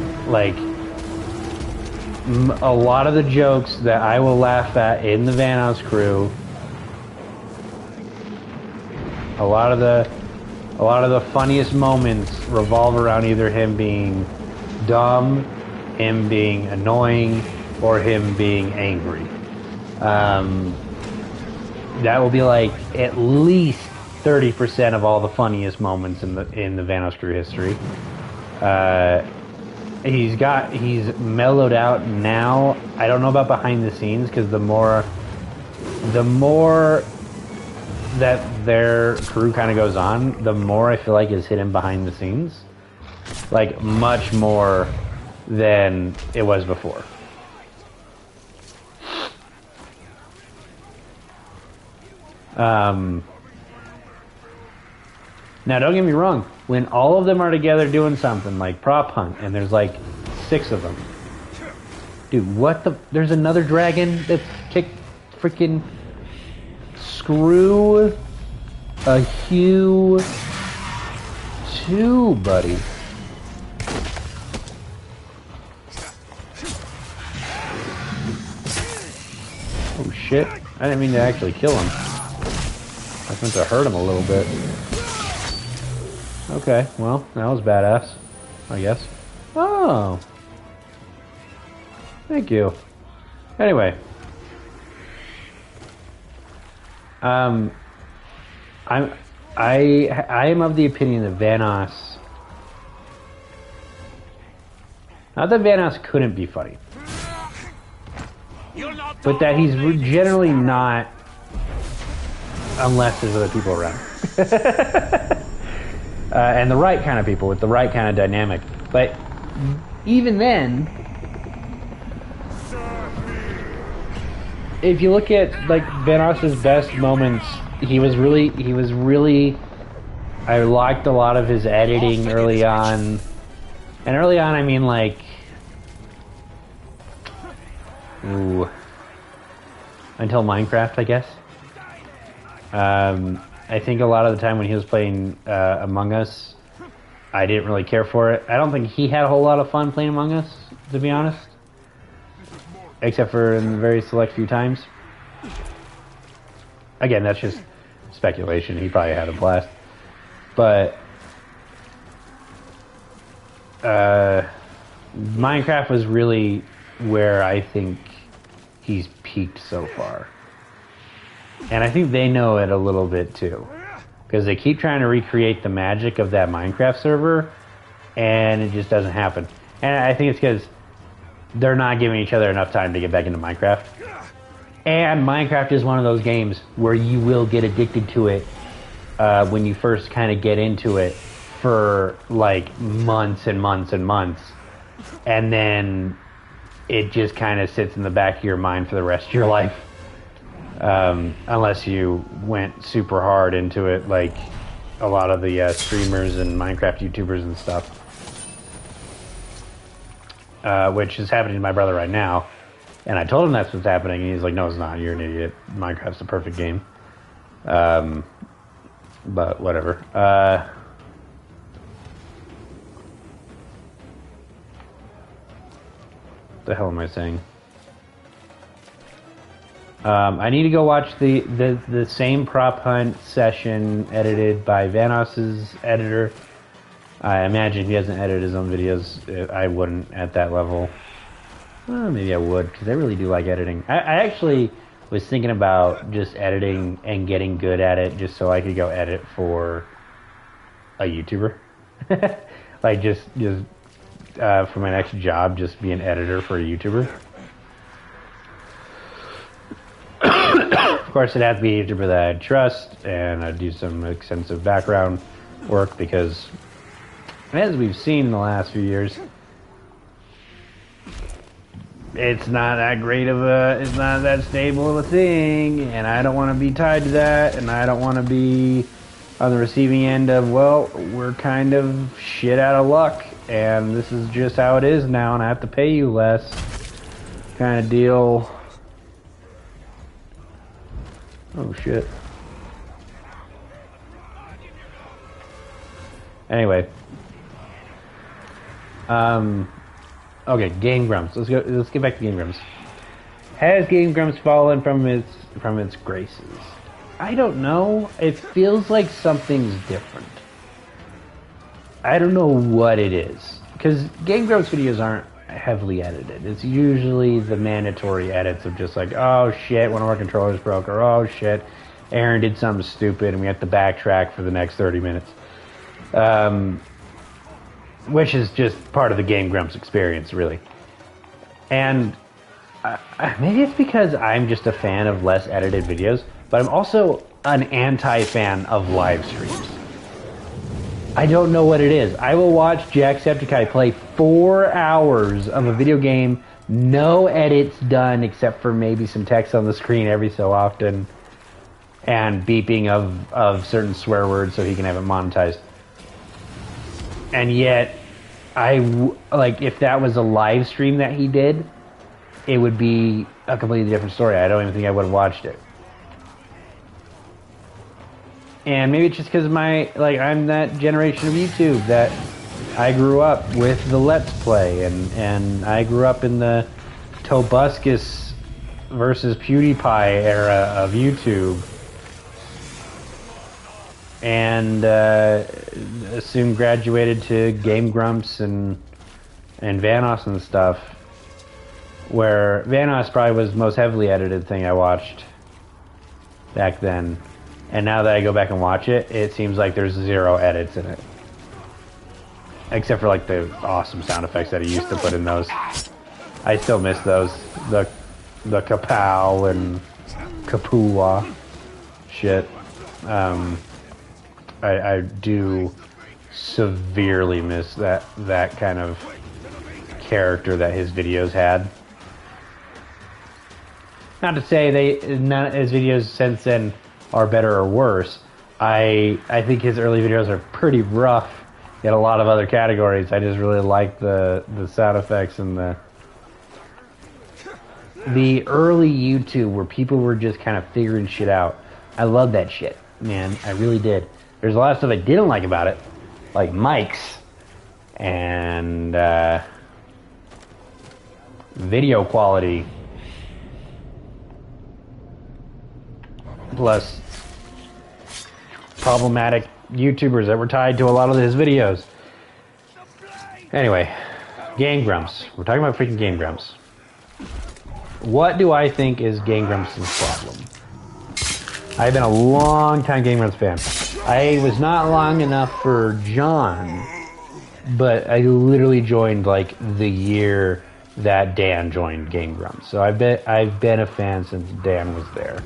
lot of the jokes that I will laugh at in the Vanoss crew, a lot of the funniest moments revolve around either him being dumb, him being annoying, or him being angry. That will be like at least 30% of all the funniest moments in the Vanoss crew history. He's mellowed out now. I don't know about behind the scenes, because the more that their crew kind of goes on, the more I feel like is hidden behind the scenes, like much more than it was before. Now, don't get me wrong. When all of them are together doing something like prop hunt, and there's like 6 of them, dude, what the? There's another dragon that's freaking screw a Hue 2, buddy. Oh shit! I didn't mean to actually kill him. I meant to hurt him a little bit. Okay, well, that was badass, I guess. Oh. Thank you. Anyway. I am of the opinion that Vanoss... Not that Vanoss couldn't be funny. But that he's generally not, unless there's other people around. And the right kind of people with the right kind of dynamic. But even then, if you look at like Vanoss's best moments, he was really I liked a lot of his editing early on. And early on I mean like until Minecraft, I guess. I think a lot of the time when he was playing Among Us, I didn't really care for it. I don't think he had a whole lot of fun playing Among Us, to be honest. Except for in the very select few times. Again, that's just speculation. He probably had a blast. But Minecraft was really where I think he's peaked so far. And I think they know it a little bit too. Because they keep trying to recreate the magic of that Minecraft server, and it just doesn't happen. And I think it's because they're not giving each other enough time to get back into Minecraft. And Minecraft is one of those games where you will get addicted to it when you first kind of get into it for like months and months and months. And then it just kind of sits in the back of your mind for the rest of your life. Unless you went super hard into it like a lot of the streamers and Minecraft YouTubers and stuff. Which is happening to my brother right now. And I told him that's what's happening, and he's like, no, it's not. You're an idiot. Minecraft's the perfect game. But whatever. The hell am I saying? I need to go watch the same prop hunt session edited by Vanos's editor. I imagine he doesn't edit his own videos. I wouldn't at that level. Well, maybe I would, because I really do like editing. I actually was thinking about just editing and getting good at it just so I could go edit for a YouTuber. Like, just for my next job, just be an editor for a YouTuber. Of course, it has to be a YouTuber that I trust, and I do some extensive background work, because as we've seen in the last few years, it's not that great of it's not that stable of a thing, and I don't want to be tied to that, and I don't want to be on the receiving end of, well, we're kind of shit out of luck, and this is just how it is now, and I have to pay you less kind of deal. Oh, shit. Anyway. Okay, Game Grumps. Let's get back to Game Grumps. Has Game Grumps fallen from its graces? I don't know. It feels like something's different. I don't know what it is, because Game Grumps videos aren't heavily edited. It's usually the mandatory edits of just like, oh shit, one of our controllers broke, or oh shit, Aaron did something stupid and we have to backtrack for the next 30 minutes. Which is just part of the Game Grumps experience, really. And maybe it's because I'm just a fan of less edited videos, but I'm also an anti-fan of live streams. I don't know what it is. I will watch Jacksepticeye play 4 hours of a video game, no edits done except for maybe some text on the screen every so often, and beeping of certain swear words so he can have it monetized. And yet, like, if that was a live stream that he did, it would be a completely different story. I don't even think I would have watched it. And maybe it's just because I'm that generation of YouTube that I grew up with the Let's Play, and I grew up in the Tobuscus versus PewDiePie era of YouTube. And soon graduated to Game Grumps and Vanos and stuff, where Vanos probably was the most heavily edited thing I watched back then. And now that I go back and watch it, it seems like there's 0 edits in it. Except for like the awesome sound effects that he used to put in those. I still miss those. The kapow and kapua shit. I do severely miss that kind of character that his videos had. Not to say none of his videos since then are better or worse. I think his early videos are pretty rough in a lot of other categories. I just really like the sound effects and the early YouTube where people were just kind of figuring shit out. I love that shit, man. I really did. There's a lot of stuff I didn't like about it, like mics and video quality. Plus problematic YouTubers that were tied to a lot of his videos. Anyway, Game Grumps. We're talking about freaking Game Grumps. What do I think is Game Grumps' problem? I've been a long time Game Grumps fan. I was not long enough for John, but I literally joined like the year that Dan joined Game Grumps. So I've been a fan since Dan was there.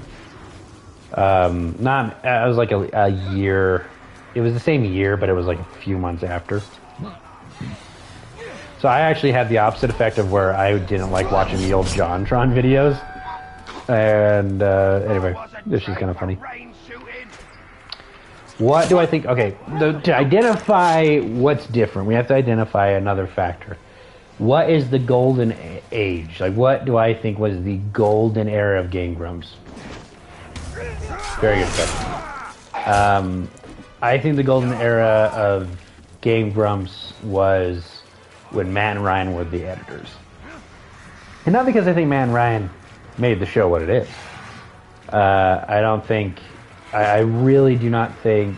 I was like a year. It was the same year, but it was like a few months after. So I actually had the opposite effect of where I didn't like watching the old JonTron videos. And anyway, this is kind of funny. What do I think? Okay, to identify what's different, we have to identify another factor. What is the golden age? Like, what do I think was the golden era of Game Grumps? Very good question. I think the golden era of Game Grumps was when Matt and Ryan were the editors. And not because I think Matt and Ryan made the show what it is. I really do not think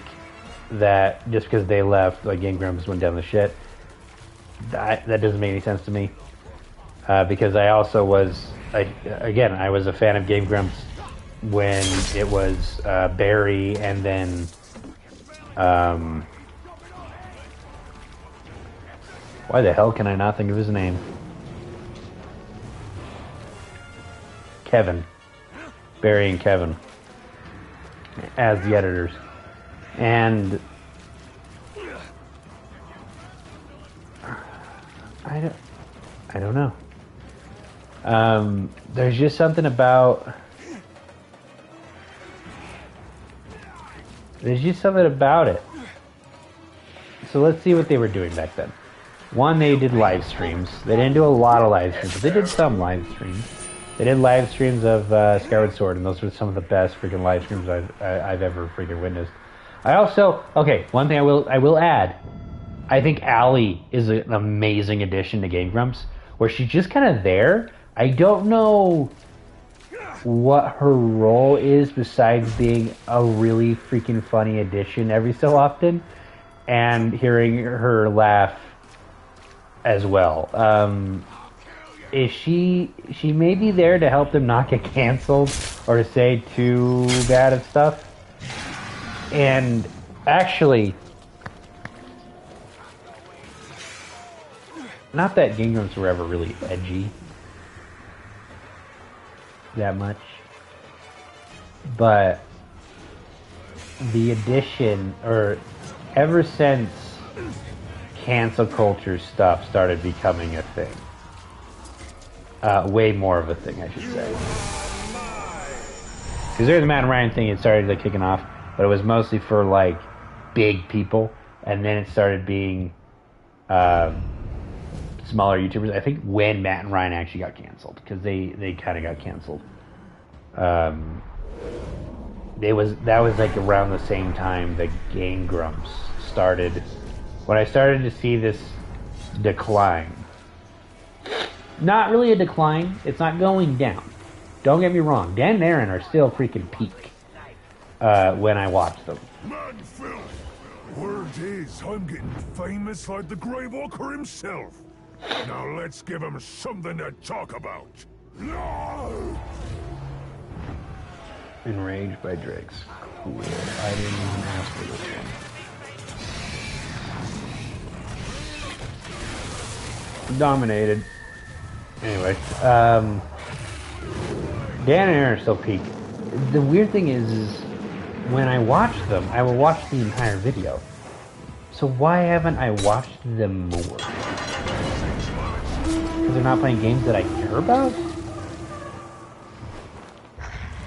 that just because they left, like Game Grumps went down the shit. That doesn't make any sense to me. Because I also was, I was a fan of Game Grumps when it was Barry and then why the hell can I not think of his name? Kevin. Barry and Kevin as the editors. And I don't know. There's just something about it. So let's see what they were doing back then. One, they did live streams. They didn't do a lot of live streams, but they did some live streams. They did live streams of Skyward Sword, and those were some of the best freaking live streams I've ever freaking witnessed. I also, one thing I will add, I think Allie is an amazing addition to Game Grumps, where she's just kind of there. I don't know what her role is besides being a really freaking funny addition every so often, and hearing her laugh as well. Is she may be there to help them not get canceled or to say too bad of stuff. And actually, not that Game Grumps were ever really edgy that much, but the addition, or ever since cancel culture stuff started becoming a thing, way more of a thing, I should say. Because there's the Matt and Ryan thing, it started like kicking off, but it was mostly for like big people, and then it started being smaller YouTubers. I think when Matt and Ryan actually got canceled, because they kind of got canceled. That was like around the same time that Game Grumps started. When I started to see this decline. Not really a decline. It's not going down. Don't get me wrong. Dan and Aaron are still freaking peak when I watch them. Man, Phil, word is I'm getting famous like the Grey Walker himself. Now let's give him something to talk about. No! Enraged by Drakes. Cool. I didn't even ask for this one. Dominated. Anyway, Dan and Aaron are still peak. The weird thing is when I watch them, I will watch the entire video. So why haven't I watched them more? Because they're not playing games that I care about?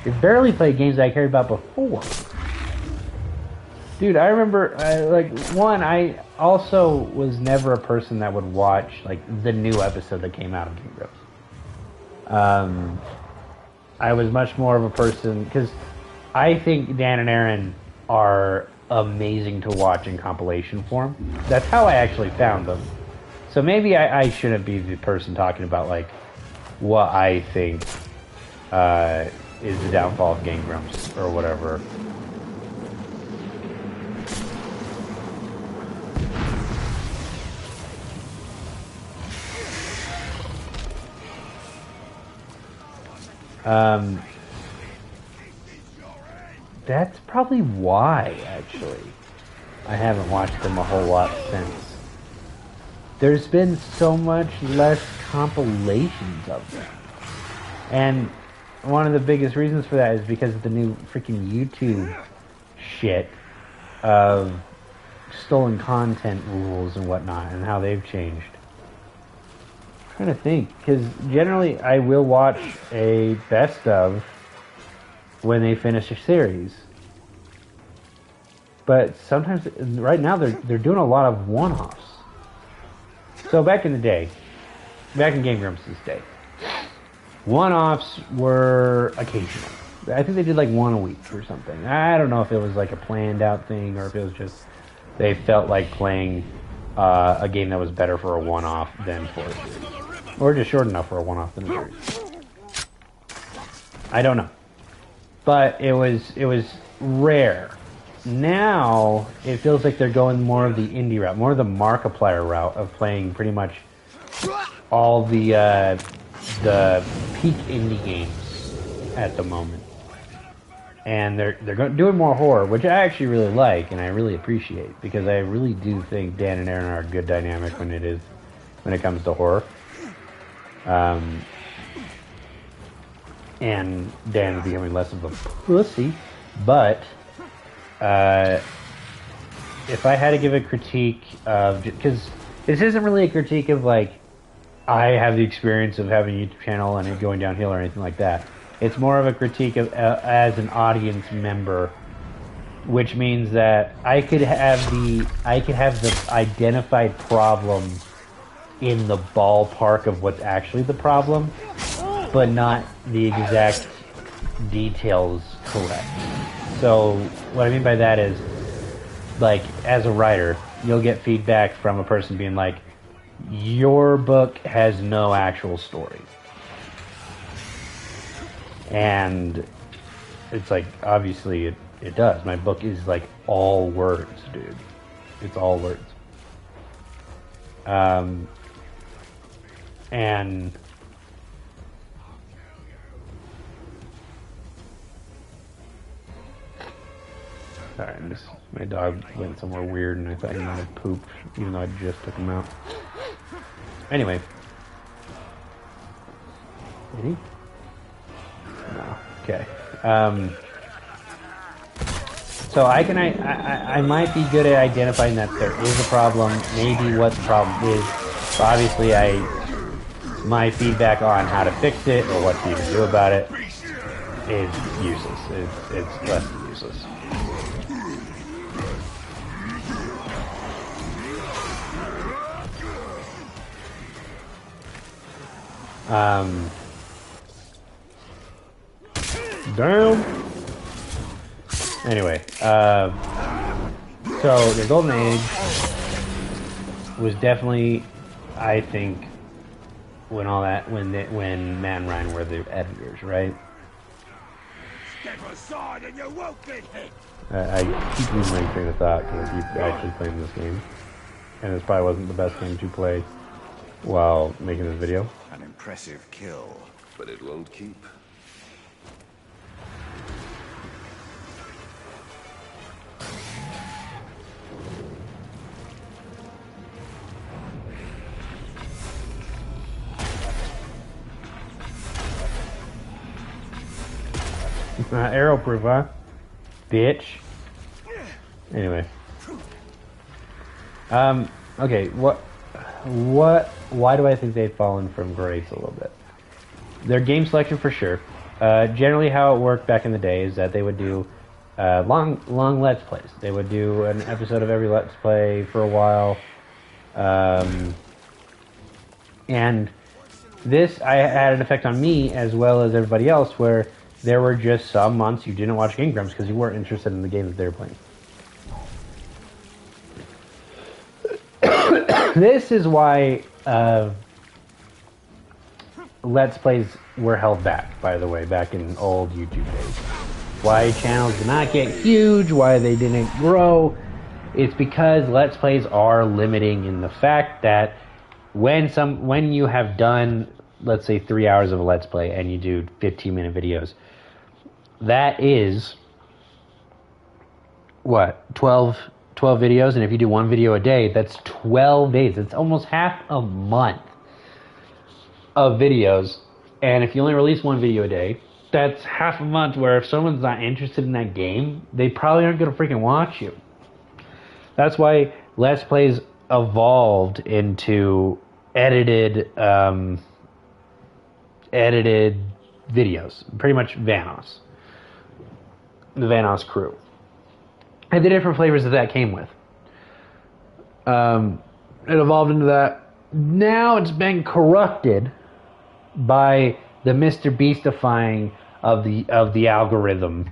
They barely played games that I cared about before. Dude, I remember, I also was never a person that would watch, like, the new episode that came out of Game Grumps. I was much more of a person, because I think Dan and Aaron are amazing to watch in compilation form. That's how I actually found them. So maybe I shouldn't be the person talking about, like, what I think is the downfall of Game Grumps, or whatever. That's probably why, actually, I haven't watched them a whole lot since. There's been so much less compilations of them. And one of the biggest reasons for that is because of the new freaking YouTube shit of stolen content rules and whatnot and how they've changed. I'm trying to think, because generally I will watch a best of when they finish a series. But sometimes, right now, they're doing a lot of one-offs. So back in the day, back in Game Grumps' day, one-offs were occasional. I think they did like one a week or something. I don't know if it was like a planned out thing or if it was just they felt like playing a game that was better for a one-off than for a series. Or just short enough for a one-off than a series. I don't know. But it was rare. Now it feels like they're going more of the indie route, more of the Markiplier route of playing pretty much all the peak indie games at the moment, and they're doing more horror, which I actually really like and I really appreciate because I really do think Dan and Aaron are a good dynamic when it comes to horror. And Dan is becoming less of a pussy, but. If I had to give a critique of, because this isn't really a critique of like I have the experience of having a YouTube channel and it going downhill or anything like that. It's more of a critique of as an audience member, which means that I could have the identified problem in the ballpark of what's actually the problem, but not the exact details correct. So what I mean by that is, like, as a writer, you'll get feedback from a person being like, your book has no actual story. And it's like, obviously it does. My book is like all words, dude. It's all words. And sorry, my dog went somewhere weird and I thought he might have pooped, even though I just took him out. Anyway. Did he? No. Okay. So I might be good at identifying that there is a problem, maybe what the problem is. But obviously my feedback on how to fix it or what to even do about it is useless. It's less than useless. Damn. Anyway, so the Golden Age was definitely, I think, when Matt and Ryan were the editors, right? Step aside and you won't get hit. I keep losing my train of thought because I keep actually playing this game, and this probably wasn't the best game to play while making this video. An impressive kill, but it won't keep. Arrow proof, huh? Bitch. Anyway. Okay, why do I think they've fallen from grace a little bit? Their game selection for sure. Generally how it worked back in the day is that they would do long Let's Plays. They would do an episode of every Let's Play for a while. And this had an effect on me as well as everybody else where there were just some months you didn't watch Game Grumps because you weren't interested in the game that they were playing. This is why Let's Plays were held back, by the way, back in old YouTube days. Why channels did not get huge, why they didn't grow. It's because Let's Plays are limiting in the fact that when you have done let's say 3 hours of a Let's Play and you do 15-minute videos, that is, what, 12 videos? And if you do one video a day, that's 12 days. It's almost half a month of videos. And if you only release one video a day, that's half a month where if someone's not interested in that game, they probably aren't going to freaking watch you. That's why Let's Plays evolved into edited videos. Pretty much Vanoss. The Vanoss crew. And the different flavors that came with. It evolved into that. Now it's been corrupted by the Mr. Beastifying of the algorithm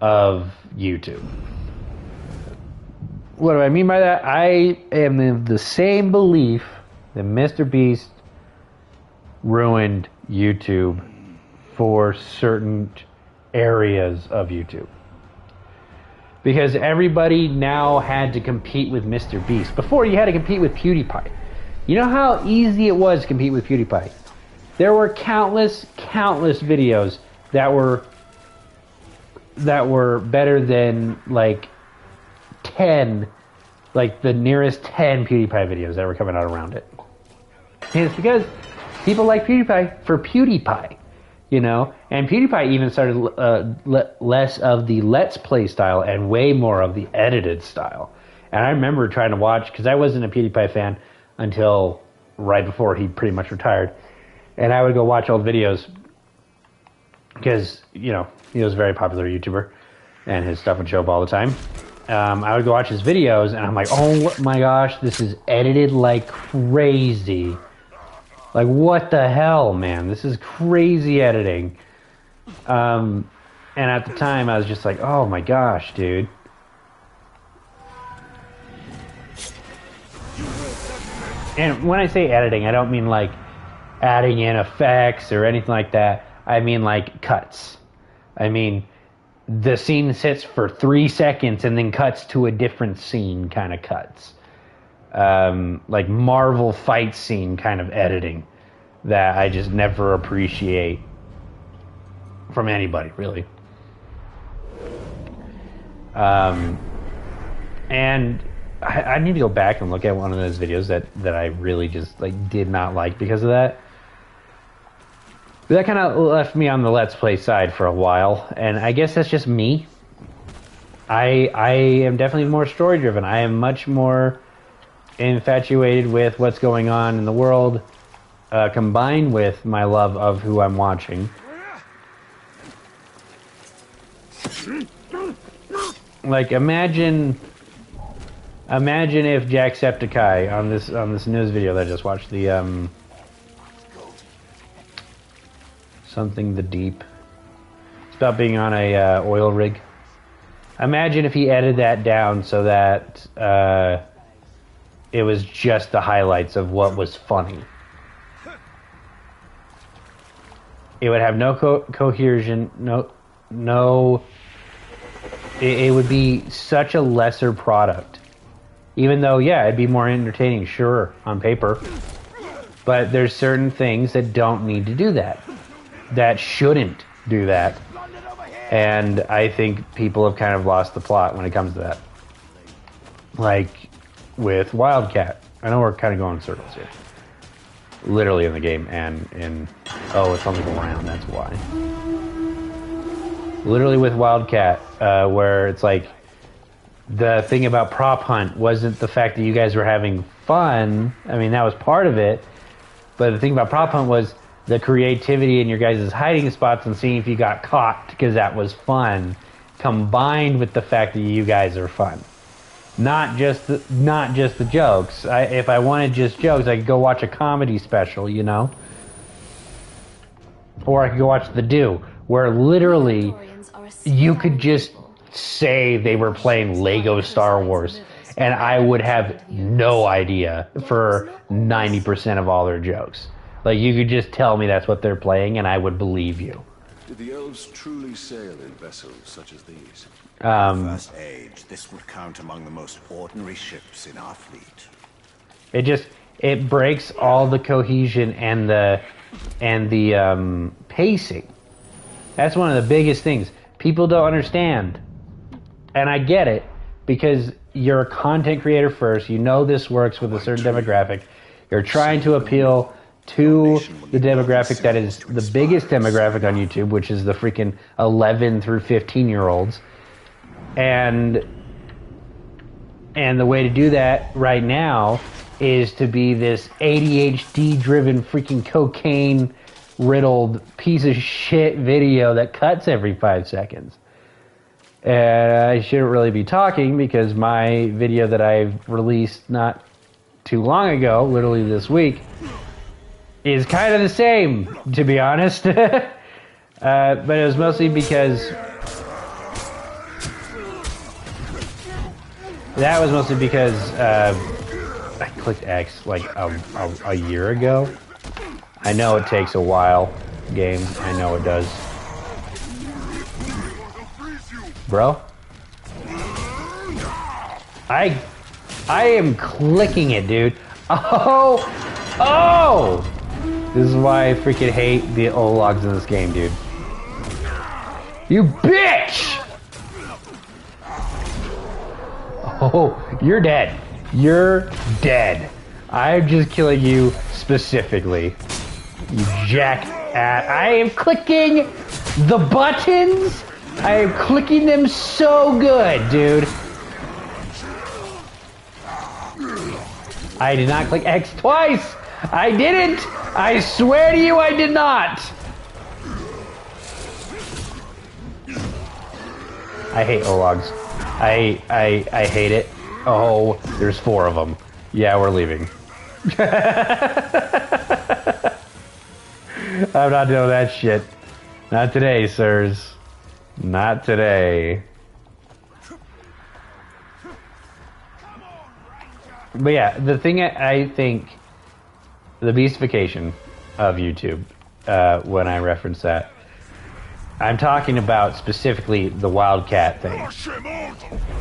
of YouTube. What do I mean by that? I am in the same belief that Mr. Beast ruined YouTube for certain areas of YouTube. Because everybody now had to compete with Mr. Beast. Before, you had to compete with PewDiePie. You know how easy it was to compete with PewDiePie? There were countless videos that were better than like 10, like the nearest 10 PewDiePie videos that were coming out around it. And it's because people like PewDiePie for PewDiePie, you know? And PewDiePie even started less of the Let's Play style and way more of the edited style. And I remember trying to watch, because I wasn't a PewDiePie fan until right before he pretty much retired. And I would go watch old videos because, you know, he was a very popular YouTuber and his stuff would show up all the time. I would go watch his videos and I'm like, oh my gosh, this is edited like crazy. Like, what the hell, man? This is crazy editing. And at the time, I was just like, oh my gosh, dude. And when I say editing, I don't mean like adding in effects or anything like that. I mean like cuts. I mean, the scene sits for 3 seconds and then cuts to a different scene kind of cuts. Like Marvel fight scene kind of editing that I just never appreciate from anybody, really. And I need to go back and look at one of those videos that I really just like did not like because of that. But that kind of left me on the Let's Play side for a while, and I guess that's just me. I am definitely more story driven. I am much more infatuated with what's going on in the world, combined with my love of who I'm watching. Like imagine if Jacksepticeye on this news video that I just watched, the something the deep. It's about being on a oil rig. Imagine if he edited that down so that it was just the highlights of what was funny. It would have no cohesion, no. It would be such a lesser product. Even though, yeah, it'd be more entertaining, sure, on paper. But there's certain things that don't need to do that. That shouldn't do that. And I think people have kind of lost the plot when it comes to that. Like with Wildcat. I know we're kind of going in circles here. Literally in the game and in... Oh, it's on the ground, that's why. Literally with Wildcat, where it's like... The thing about Prop Hunt wasn't the fact that you guys were having fun. I mean, that was part of it. But the thing about Prop Hunt was the creativity in your guys' hiding spots and seeing if you got caught, because that was fun, combined with the fact that you guys are fun. Not just the jokes. If I wanted just jokes, I could go watch a comedy special, you know? Or I could go watch The Do, where literally you could just say they were playing Lego Star Wars, and I would have no idea for 90% of all their jokes. Like, you could just tell me that's what they're playing, and I would believe you. Did the elves truly sail in vessels such as these? First age, this would count among the most ordinary ships in our fleet. It breaks all the cohesion and and the pacing. That's one of the biggest things. People don't understand. And I get it, because you're a content creator first. You know this works with a certain demographic. You're trying to appeal to the demographic that is the biggest demographic on YouTube, which is the freaking 11 through 15-year-olds. And the way to do that right now is to be this ADHD-driven, freaking cocaine-riddled piece of shit video that cuts every 5 seconds. And I shouldn't really be talking, because my video that I've released not too long ago, literally this week, is kind of the same, to be honest. But it was mostly because... That was mostly because I clicked X like a year ago. I know it takes a while, game. I know it does. Bro? I am clicking it, dude. Oh! This is why I freaking hate the old logs in this game, dude. You bitch! Oh, you're dead. You're dead. I'm just killing you specifically. You jackass. I am clicking the buttons. I am clicking them so good, dude. I did not click X twice. I didn't. I swear to you, I did not. I hate O-logs. I hate it. Oh, there's 4 of them. Yeah, we're leaving. I'm not doing that shit. Not today, sirs. Not today. But yeah, the thing I think, the beastification of YouTube, when I reference that, I'm talking about specifically the Wildcat thing,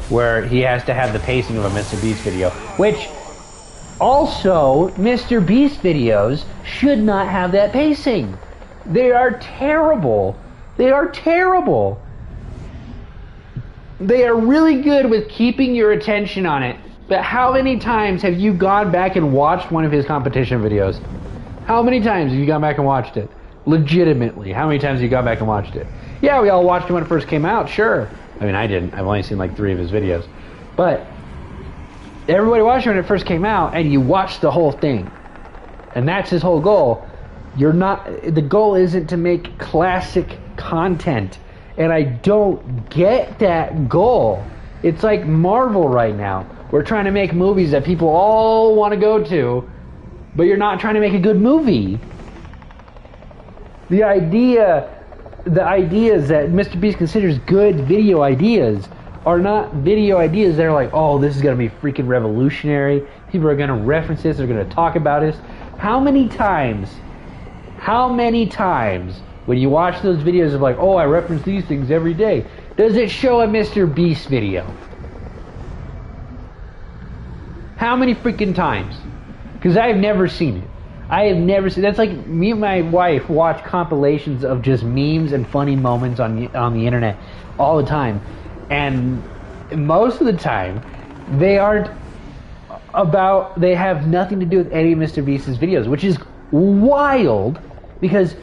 where he has to have the pacing of a Mr. Beast video, which also, Mr. Beast videos should not have that pacing. They are terrible. They are terrible. They are really good with keeping your attention on it, but how many times have you gone back and watched one of his competition videos? How many times have you gone back and watched it? Legitimately, how many times have you gone back and watched it? Yeah, we all watched it when it first came out, sure. I mean, I didn't. I've only seen like 3 of his videos. But everybody watched it when it first came out, and you watched the whole thing. And that's his whole goal. The goal isn't to make classic content. And I don't get that goal. It's like Marvel right now. We're trying to make movies that people all want to go to, but you're not trying to make a good movie. The ideas that Mr. Beast considers good video ideas are not video ideas that are like, oh, this is going to be freaking revolutionary. People are going to reference this. They're going to talk about this. How many times when you watch those videos of like, oh, I reference these things every day, does it show a Mr. Beast video? How many freaking times? Because I've never seen it. I have never seen. That's like me and my wife watch compilations of just memes and funny moments on the internet all the time, and most of the time they aren't about. They have nothing to do with any of Mr. Beast's videos, which is wild, because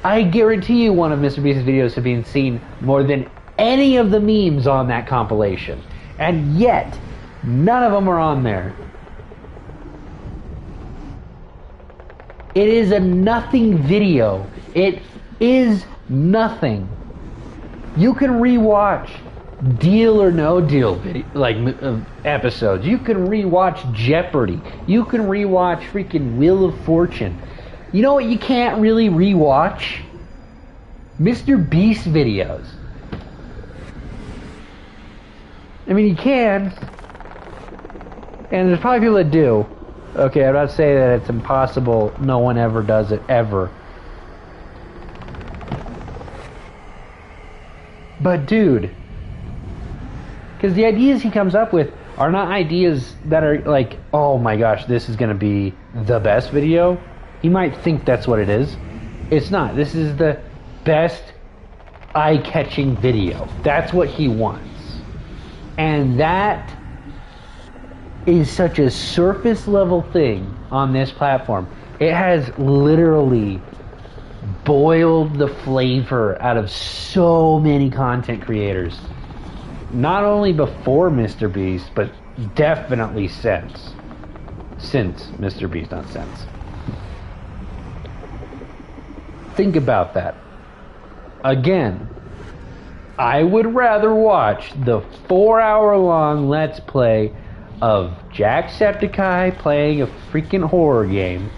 I guarantee you one of Mr. Beast's videos have been seen more than any of the memes on that compilation, and yet none of them are on there. It is a nothing video. It is nothing. You can rewatch Deal or No Deal episodes. You can rewatch Jeopardy. You can rewatch freaking Wheel of Fortune. You know what you can't really rewatch? Mr. Beast videos. I mean, you can. And there's probably people that do. Okay, I'm not saying that it's impossible. No one ever does it, ever. But dude, because the ideas he comes up with are not ideas that are like, oh my gosh, this is going to be the best video. He might think that's what it is. It's not. This is the best eye-catching video. That's what he wants. And that is such a surface level thing on this platform. It has literally boiled the flavor out of so many content creators. Not only before Mr. Beast, but definitely since. Since Mr. Beast, not since. Think about that. Again, I would rather watch the 4-hour-long Let's Play of Jacksepticeye playing a freaking horror game,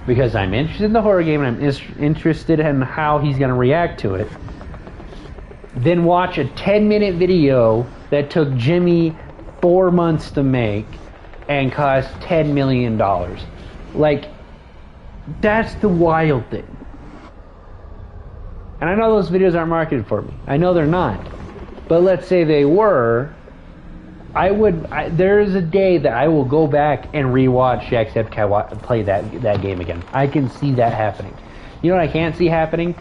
because I'm interested in the horror game and I'm interested in how he's going to react to it, than watch a 10-minute video that took Jimmy 4 months to make and cost $10 million. Like, that's the wild thing. And I know those videos aren't marketed for me. I know they're not. But let's say they were. There is a day that I will go back and rewatch Jacksepticeye play that game again. I can see that happening. You know what I can't see happening?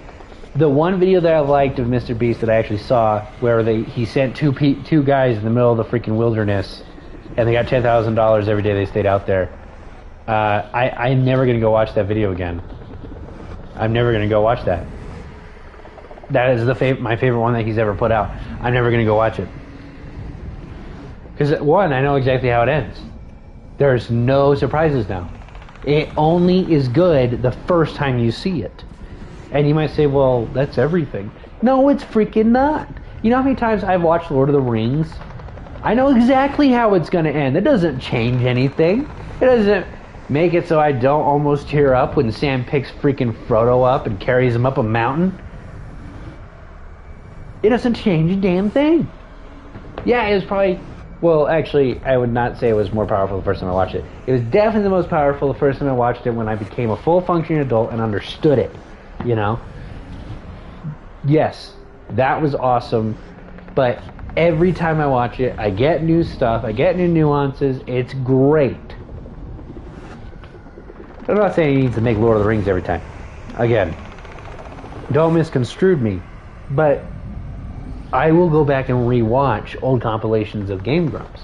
The one video that I liked of Mr. Beast that I actually saw, where he sent two guys in the middle of the freaking wilderness, and they got $10,000 every day they stayed out there. I'm never gonna go watch that video again. I'm never gonna go watch that. That is my favorite one that he's ever put out. I'm never gonna go watch it. Because, one, I know exactly how it ends. There's no surprises now. It only is good the first time you see it. And you might say, well, that's everything. No, it's freaking not. You know how many times I've watched Lord of the Rings? I know exactly how it's going to end. It doesn't change anything. It doesn't make it so I don't almost tear up when Sam picks freaking Frodo up and carries him up a mountain. It doesn't change a damn thing. Yeah, it was probably... Well, actually, I would not say it was more powerful the first time I watched it. It was definitely the most powerful the first time I watched it, when I became a full-functioning adult and understood it, you know? Yes, that was awesome, but every time I watch it, I get new stuff, I get new nuances, it's great. I'm not saying he needs to make Lord of the Rings every time. Again, don't misconstrue me, but I will go back and rewatch old compilations of Game Grumps.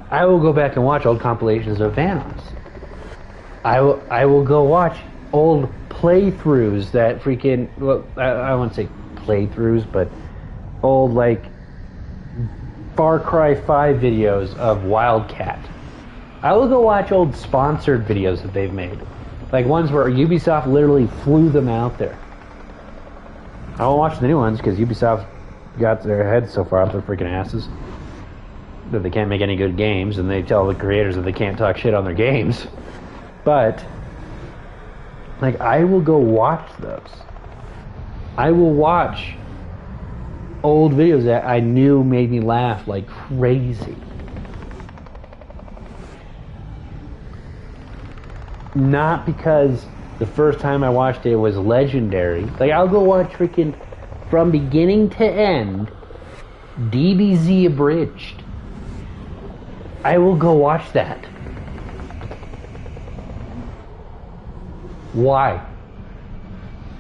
I will go back and watch old compilations of Vanos. I will go watch old playthroughs that freaking... Well, I won't say playthroughs, but old, like, Far Cry 5 videos of Wildcat. I will go watch old sponsored videos that they've made. Like ones where Ubisoft literally flew them out there. I won't watch the new ones because Ubisoft got their heads so far up their freaking asses that they can't make any good games, and they tell the creators that they can't talk shit on their games. But, like, I will go watch those. I will watch old videos that I knew made me laugh like crazy. Not because the first time I watched it was legendary. Like, I'll go watch freaking from beginning to end DBZ abridged. I will go watch that. Why?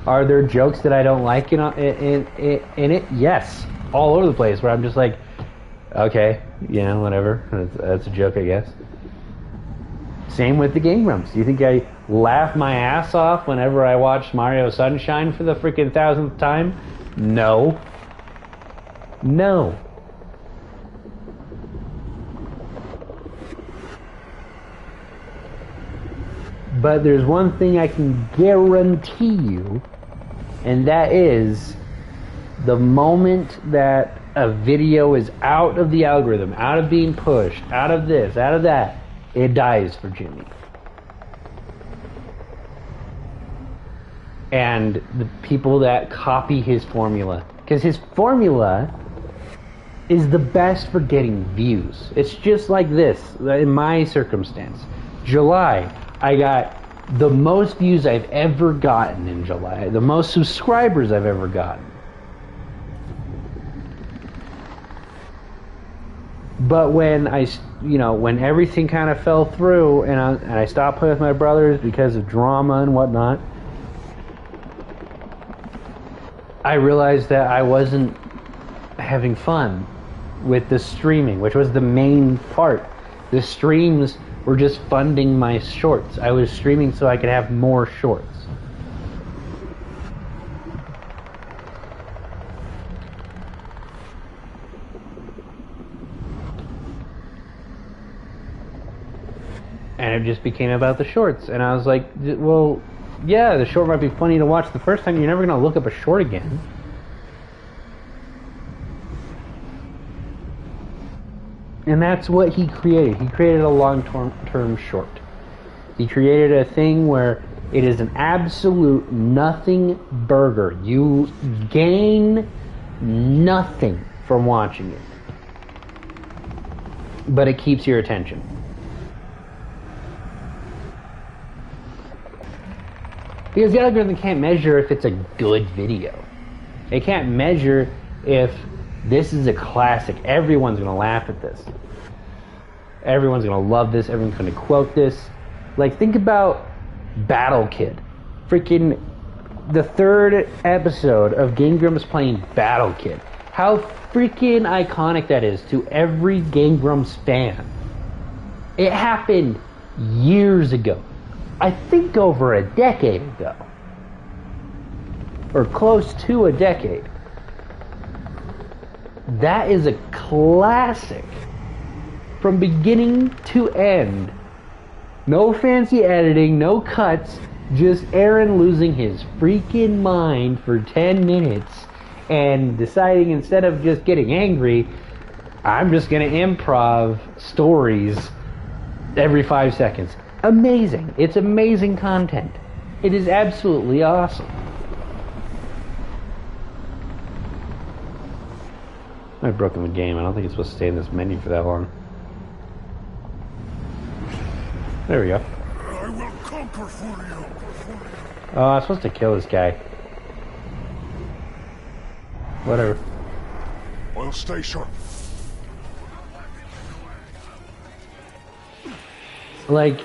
Are there jokes that I don't like in it? Yes. All over the place, where I'm just like, okay, you know, whatever. That's a joke, I guess. Same with the Game Grumps. Do you think I laugh my ass off whenever I watch Mario Sunshine for the freaking 1000th time? No. No. But there's one thing I can guarantee you, and that is the moment that a video is out of the algorithm, out of being pushed, out of this, out of that, it dies for Jimmy. And the people that copy his formula, because his formula is the best for getting views. It's just like this, in my circumstance. July, I got the most views I've ever gotten in July, the most subscribers I've ever gotten. But when when everything kind of fell through and I stopped playing with my brothers because of drama and whatnot, I realized that I wasn't having fun with the streaming, which was the main part. The streams were just funding my shorts. I was streaming so I could have more shorts. And it just became about the shorts. And I was like, well, yeah, the short might be funny to watch the first time. You're never going to look up a short again. And that's what he created. He created a long-term short. He created a thing where it is an absolute nothing burger. You gain nothing from watching it. But it keeps your attention. Because the algorithm can't measure if it's a good video. It can't measure if this is a classic. Everyone's going to laugh at this. Everyone's going to love this. Everyone's going to quote this. Like, think about Battle Kid. Freaking the third episode of Game Grumps playing Battle Kid. How freaking iconic that is to every Game Grumps fan. It happened years ago. I think over a decade ago. Or close to a decade. That is a classic. From beginning to end. No fancy editing, no cuts. Just Aaron losing his freaking mind for 10 minutes. And deciding instead of just getting angry, I'm just going to improv stories every 5 seconds. Amazing. It's amazing content. It is absolutely awesome. I've broken the game. I don't think it's supposed to stay in this menu for that long. There we go. I will conquer for you. Oh, I'm supposed to kill this guy. Whatever. I'll stay sharp. Like...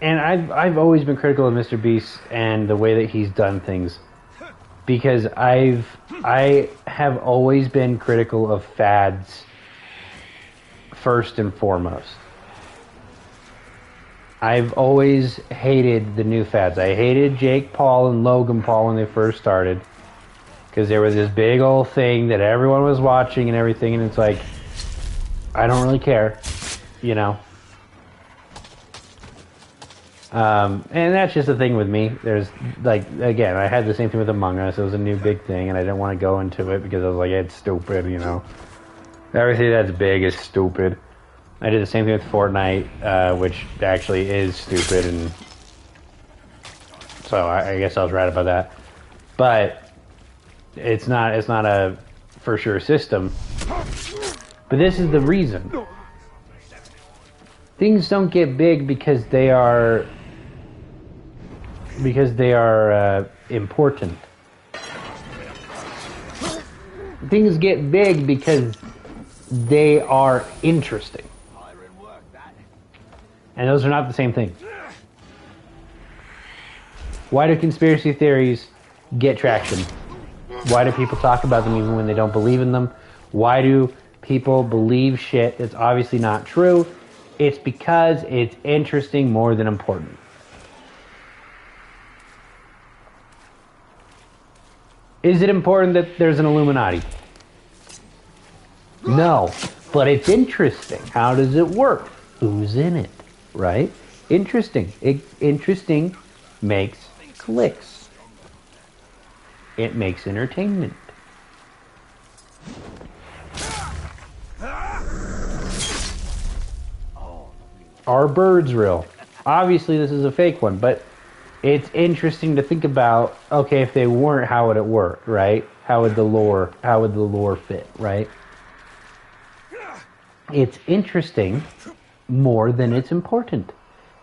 And I've always been critical of Mr. Beast and the way that he's done things, because I have always been critical of fads first and foremost. I've always hated the new fads. I hated Jake Paul and Logan Paul when they first started, because there was this big old thing that everyone was watching and everything, and it's like, I don't really care, you know. And that's just the thing with me. There's, like, again, I had the same thing with Among Us. It was a new big thing, and I didn't want to go into it because I was like, it's stupid, you know. Everything that's big is stupid. I did the same thing with Fortnite, which actually is stupid, and so I guess I was right about that. But it's not a for sure system. But this is the reason. Things don't get big because they are important. Things get big because they are interesting. And those are not the same thing. Why do conspiracy theories get traction? Why do people talk about them even when they don't believe in them? Why do people believe shit that's obviously not true? It's because it's interesting more than important. Is it important that there's an Illuminati? No, but it's interesting. How does it work? Who's in it? Right? Interesting. Interesting makes clicks. It makes entertainment. Are birds real? Obviously this is a fake one, but it's interesting to think about, okay, if they weren't, how would it work, right? How would the lore fit, right? It's interesting more than it's important.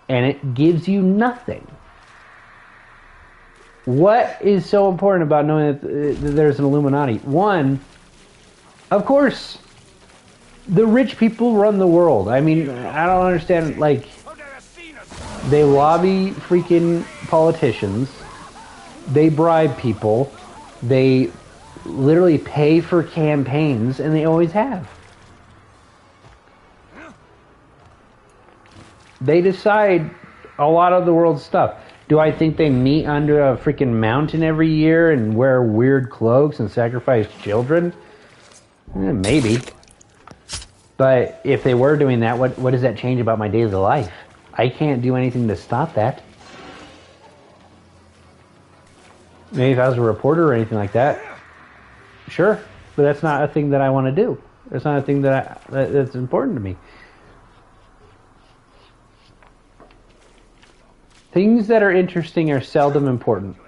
And it gives you nothing. What is so important about knowing that there's an Illuminati? One, of course, the rich people run the world. I mean, I don't understand, like, they lobby freaking politicians, they bribe people, they literally pay for campaigns, and they always have. They decide a lot of the world's stuff. Do I think they meet under a freaking mountain every year and wear weird cloaks and sacrifice children? Maybe. But if they were doing that, what does that change about my daily life? I can't do anything to stop that. Maybe if I was a reporter or anything like that, sure. But that's not a thing that I want to do. That's not a thing that's important to me. Things that are interesting are seldom important.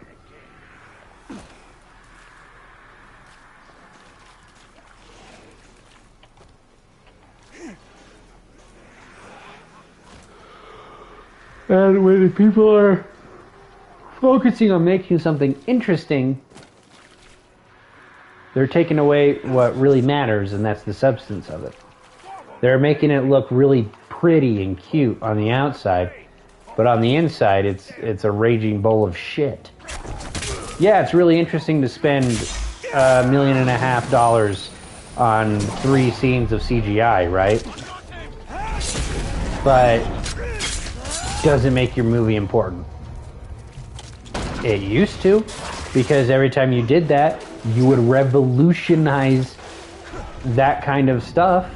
And when people are focusing on making something interesting, they're taking away what really matters, and that's the substance of it. They're making it look really pretty and cute on the outside, but on the inside, it's a raging bowl of shit. Yeah, it's really interesting to spend $1.5 million on 3 scenes of CGI, right? But doesn't make your movie important. It used to, because every time you did that, you would revolutionize that kind of stuff.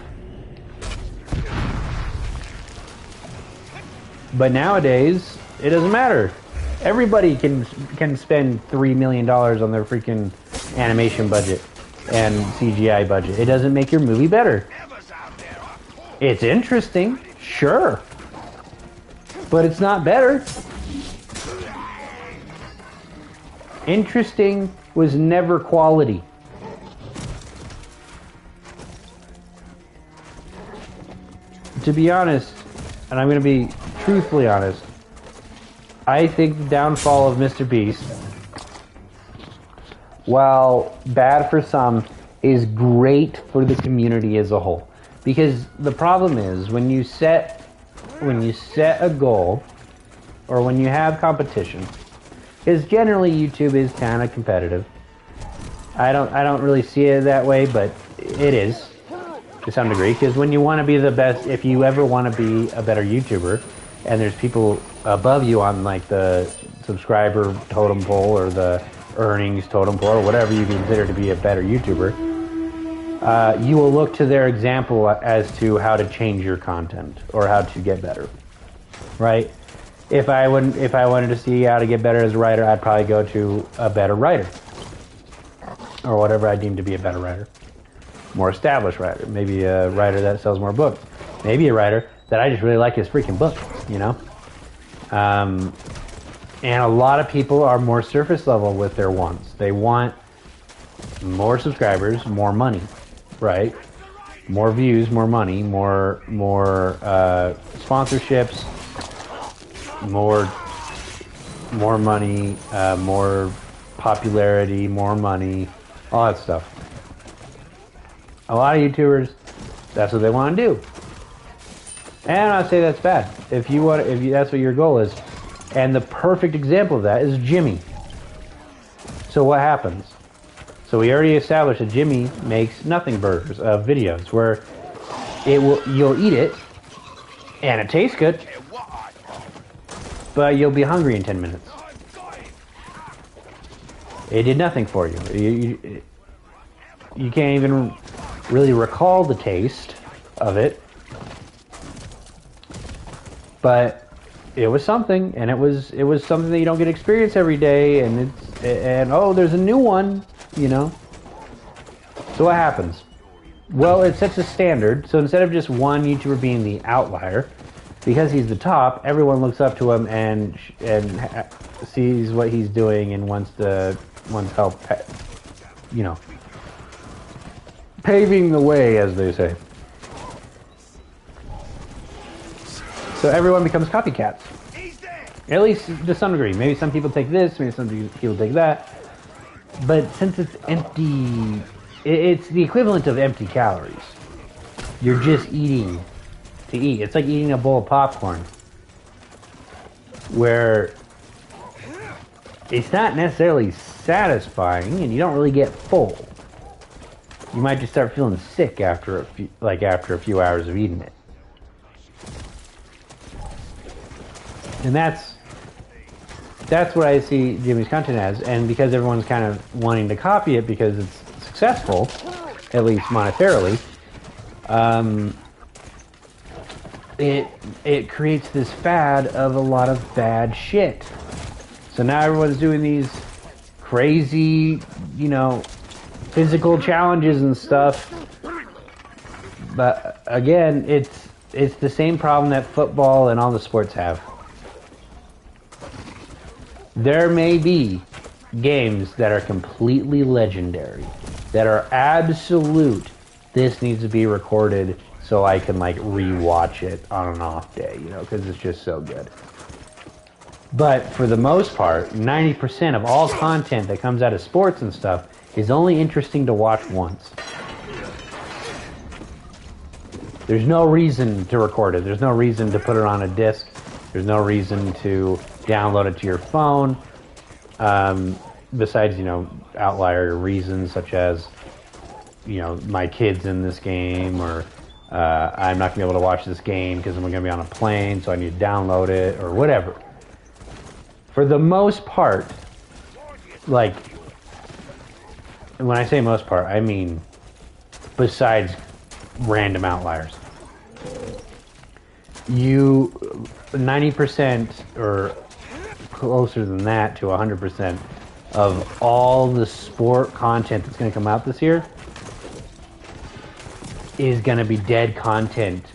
But nowadays, it doesn't matter. Everybody can spend $3 million on their freaking animation budget and CGI budget. It doesn't make your movie better. It's interesting, sure. But it's not better. Interesting was never quality. To be honest, and I'm going to be truthfully honest, I think the downfall of Mr. Beast, while bad for some, is great for the community as a whole. Because the problem is, when you set a goal, or when you have competition, because generally YouTube is kind of competitive. I don't really see it that way, but it is to some degree. Because when you want to be the best, if you ever want to be a better YouTuber, and there's people above you on like the subscriber totem pole or the earnings totem pole or whatever you consider to be a better YouTuber, you will look to their example as to how to change your content or how to get better, right? If I wanted to see how to get better as a writer, I'd probably go to a better writer, or whatever I deem to be a better writer, more established writer, maybe a writer that sells more books, maybe a writer that I just really like his freaking book, you know. And a lot of people are more surface level with their wants. They want more subscribers, more money, right? More views, more money, more sponsorships, more money, more popularity, more money, all that stuff. A lot of YouTubers, that's what they want to do. And I'm not saying that's bad. If that's what your goal is. And the perfect example of that is Jimmy. So what happens? So we already established that Jimmy makes nothing burgers of videos where you'll eat it and it tastes good, but you'll be hungry in 10 minutes. It did nothing for you. You can't even really recall the taste of it. But it was something, and it was something that you don't get to experience every day, and oh, there's a new one, you know. So what happens? Well, it sets a standard. So instead of just one YouTuber being the outlier, because he's the top, everyone looks up to him and sees what he's doing and wants help, you know, paving the way, as they say. So everyone becomes copycats. At least to some degree. Maybe some people take this, maybe some people take that. But since it's empty, it's the equivalent of empty calories. You're just eating to eat. It's like eating a bowl of popcorn, where it's not necessarily satisfying, and you don't really get full. You might just start feeling sick after a few hours of eating it. And that's what I see Jimmy's content as, and because everyone's kind of wanting to copy it because it's successful, at least monetarily, it creates this fad of a lot of bad shit. So now everyone's doing these crazy, physical challenges and stuff. But again, it's the same problem that football and all the sports have. There may be games that are completely legendary, that are absolute. This needs to be recorded so I can rewatch it on an off day, because it's just so good. But for the most part, 90% of all content that comes out of sports and stuff is only interesting to watch once. There's no reason to record it. There's no reason to put it on a disc. There's no reason to download it to your phone. Besides, outlier reasons such as, my kid's in this game, or I'm not going to be able to watch this game because I'm going to be on a plane, so I need to download it, or whatever. For the most part, when I say most part, I mean besides random outliers. 90% or closer than that to 100% of all the sport content that's going to come out this year is going to be dead content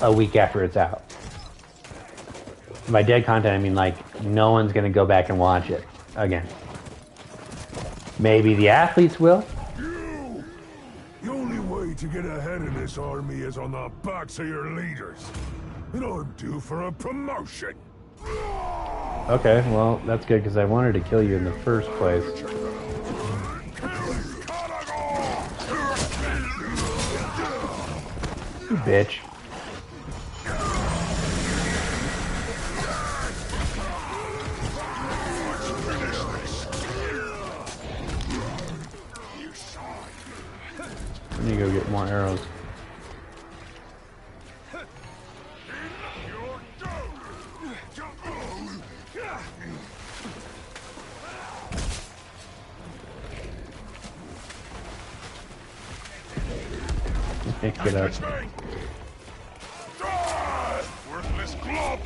a week after it's out. By dead content, I mean no one's going to go back and watch it again. Maybe the athletes will. The only way to get ahead in this army is on the backs of your leaders. And I'm due for a promotion. Okay, well, that's good because I wanted to kill you in the first place. You bitch. I need to go get more arrows. Pick it up. Worthless glove.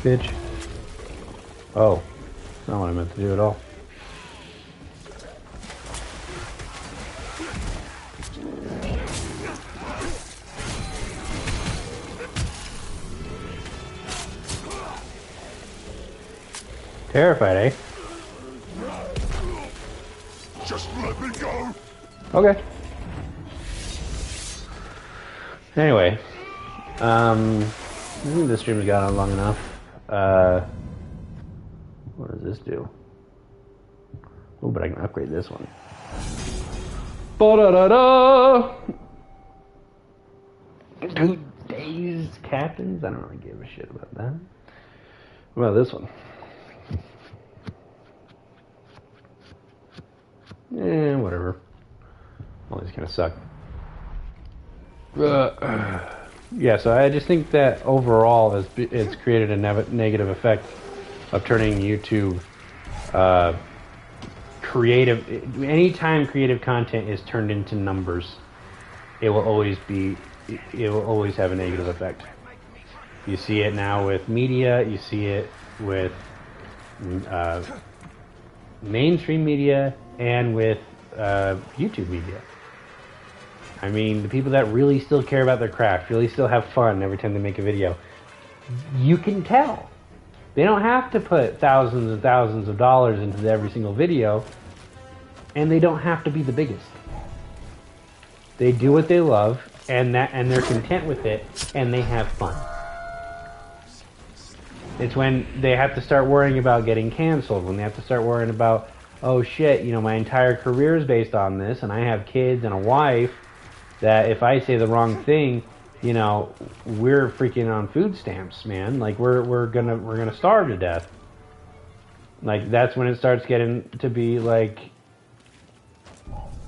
Bitch. Oh, that's not what I meant to do at all. Terrified, eh? Just let me go. Okay. Anyway, I think this stream's gone on long enough. What does this do? Oh, but I can upgrade this one. Ba-da-da-da! 2 days captains? I don't really give a shit about that. What about this one? Whatever. All these kind of suck. Yeah, so I just think that overall it's created a negative effect of turning YouTube creative. Anytime creative content is turned into numbers, it will always have a negative effect. You see it now with media. You see it with mainstream media and with YouTube media. I mean, the people that really still care about their craft, really still have fun every time they make a video, you can tell. They don't have to put thousands and thousands of dollars into every single video, and they don't have to be the biggest. They do what they love, and they're content with it, and they have fun. It's when they have to start worrying about getting canceled, when they have to start worrying about, oh shit, you know, my entire career is based on this, and I have kids and a wife, that if I say the wrong thing, you know, we're freaking on food stamps, man. Like we're gonna starve to death. Like that's when it starts getting to be like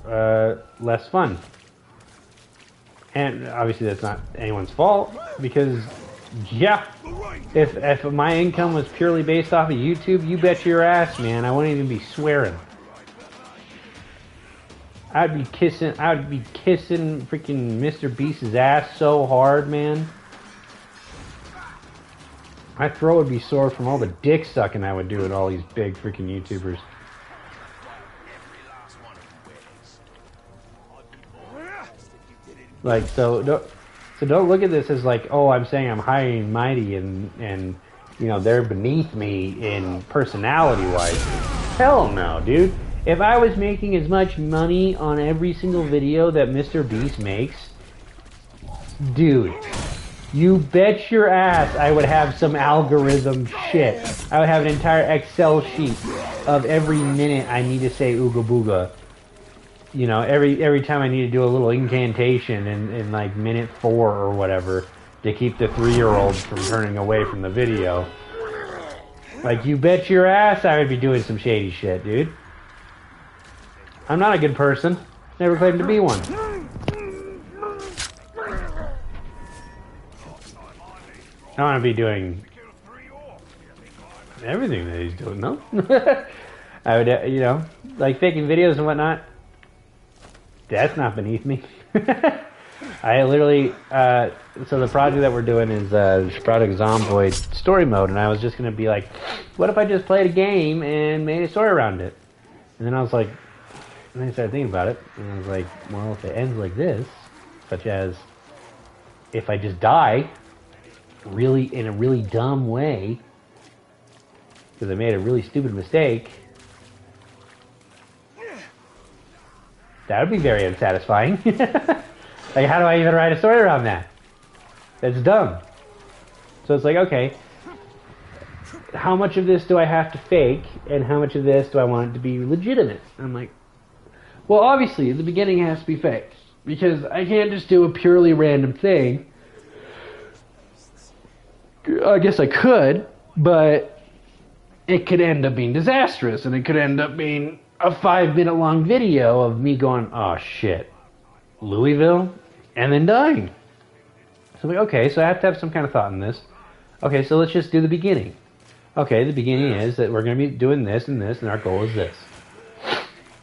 less fun. And obviously that's not anyone's fault, because yeah, if my income was purely based off of YouTube, you bet your ass, man, I wouldn't even be swearing. I'd be kissing freaking Mr. Beast's ass so hard, man. My throat would be sore from all the dick sucking I would do with all these big freaking YouTubers. Like, so don't look at this as like, oh, I'm saying I'm high and mighty and you know, they're beneath me in personality-wise. Hell no, dude. If I was making as much money on every single video that Mr. Beast makes, dude, you bet your ass I would have some algorithm shit. I would have an entire Excel sheet of every minute I need to say ooga booga. You know, every time I need to do a little incantation in like minute 4 or whatever to keep the 3-year-olds from turning away from the video. Like, you bet your ass I would be doing some shady shit, dude. I'm not a good person. Never claimed to be one. I want to be doing everything that he's doing, no? I would, you know, like faking videos and whatnot. That's not beneath me. I literally, so the project that we're doing is Project Zomboid story mode, and I was just going to be like, what if I just played a game and made a story around it? And then I was like, and then I started thinking about it, and I was like, well, if it ends like this, such as if I just die really in a really dumb way because I made a really stupid mistake, that would be very unsatisfying. Like, how do I even write a story around that? That's dumb. So it's like, okay, how much of this do I have to fake, and how much of this do I want it to be legitimate? And I'm like, well, obviously, the beginning has to be fake, because I can't just do a purely random thing. I guess I could, but it could end up being disastrous, and it could end up being a 5-minute long video of me going, oh shit, Louisville, and then dying. So I'm like, okay, so I have to have some kind of thought in this. Okay, so let's just do the beginning. Okay, the beginning is that we're going to be doing this and this, and our goal is this.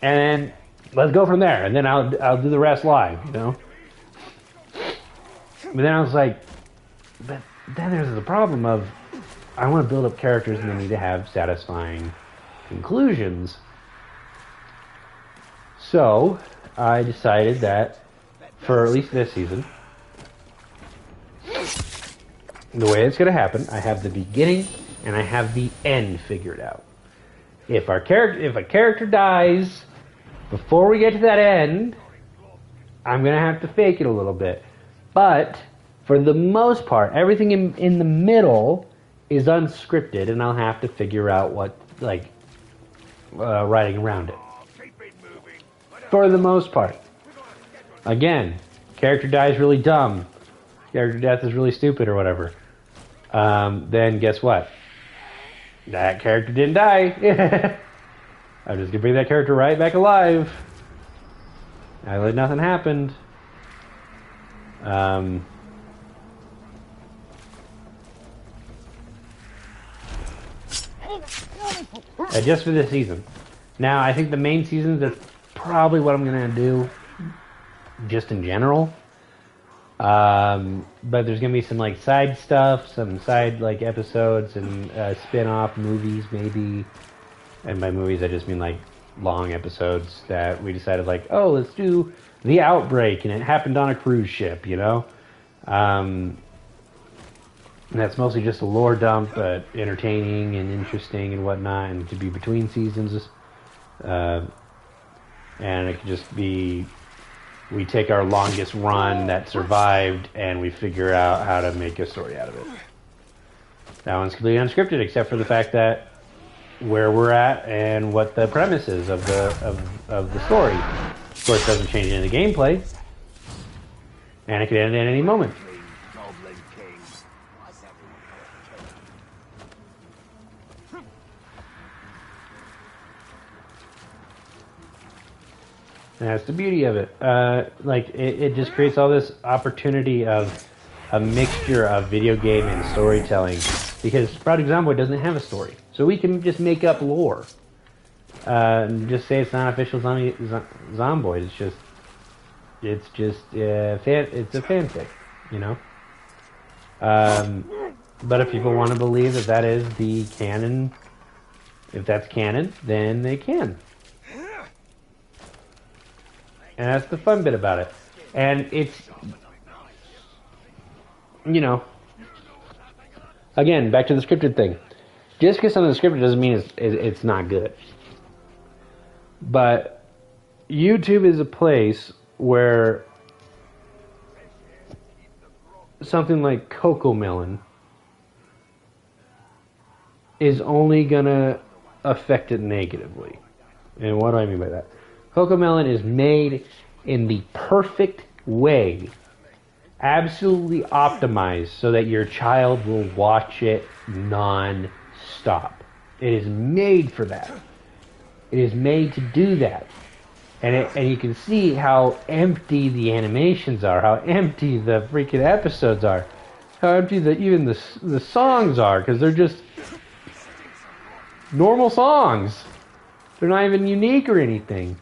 And then let's go from there, and then I'll do the rest live, you know? But then I was like, but then there's the problem of, I want to build up characters and they need to have satisfying conclusions. So, I decided that, for at least this season, the way it's going to happen, I have the beginning and I have the end figured out. If a character dies before we get to that end, I'm going to have to fake it a little bit. But, for the most part, everything in the middle is unscripted, and I'll have to figure out what, like, writing around it. For the most part. Again, character dies really dumb. Character death is really stupid or whatever. Then guess what? That character didn't die. I'm just gonna bring that character right back alive. I like nothing happened. Just for this season. Now, I think the main seasons, that's probably what I'm going to do, just in general. But there's going to be some, like, side stuff, some side, like, episodes and spin-off movies, maybe. And by movies, I just mean, like, long episodes that we decided, like, oh, let's do The Outbreak, and it happened on a cruise ship, you know? And that's mostly just a lore dump, but entertaining and interesting and whatnot, and to be between seasons. And it could just be, we take our longest run that survived, and we figure out how to make a story out of it. That one's completely unscripted, except for the fact that where we're at and what the premise is of the story. Of course, it doesn't change any of the gameplay, and it could end at any moment. And that's the beauty of it. It just creates all this opportunity of a mixture of video game and storytelling. Because Project Zomboid doesn't have a story. So we can just make up lore. And just say it's not official Zomboid. It's a fanfic, you know? But if people want to believe that that is the canon, if that's canon, then they can. And that's the fun bit about it. And it's, you know, again, back to the scripted thing. Just because something's scripted doesn't mean it's not good. But YouTube is a place where something like Cocomelon is only going to affect it negatively. And what do I mean by that? Cocomelon is made in the perfect way, absolutely optimized so that your child will watch it non-stop. It is made for that. It is made to do that. And you can see how empty the animations are, how empty the freaking episodes are, how empty even the songs are, because they're just normal songs. They're not even unique or anything.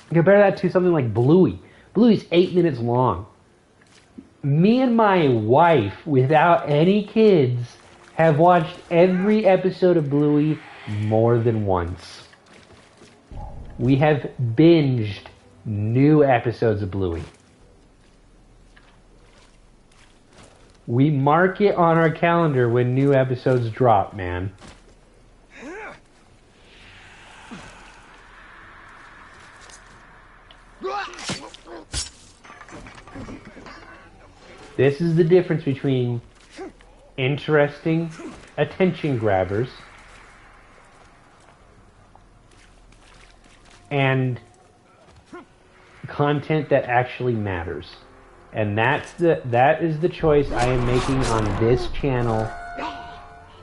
Compare that to something like Bluey. Bluey's 8 minutes long. Me and my wife, without any kids, have watched every episode of Bluey more than once. We have binged new episodes of Bluey. We mark it on our calendar when new episodes drop, man. This is the difference between interesting attention grabbers and content that actually matters. And that is the choice I am making on this channel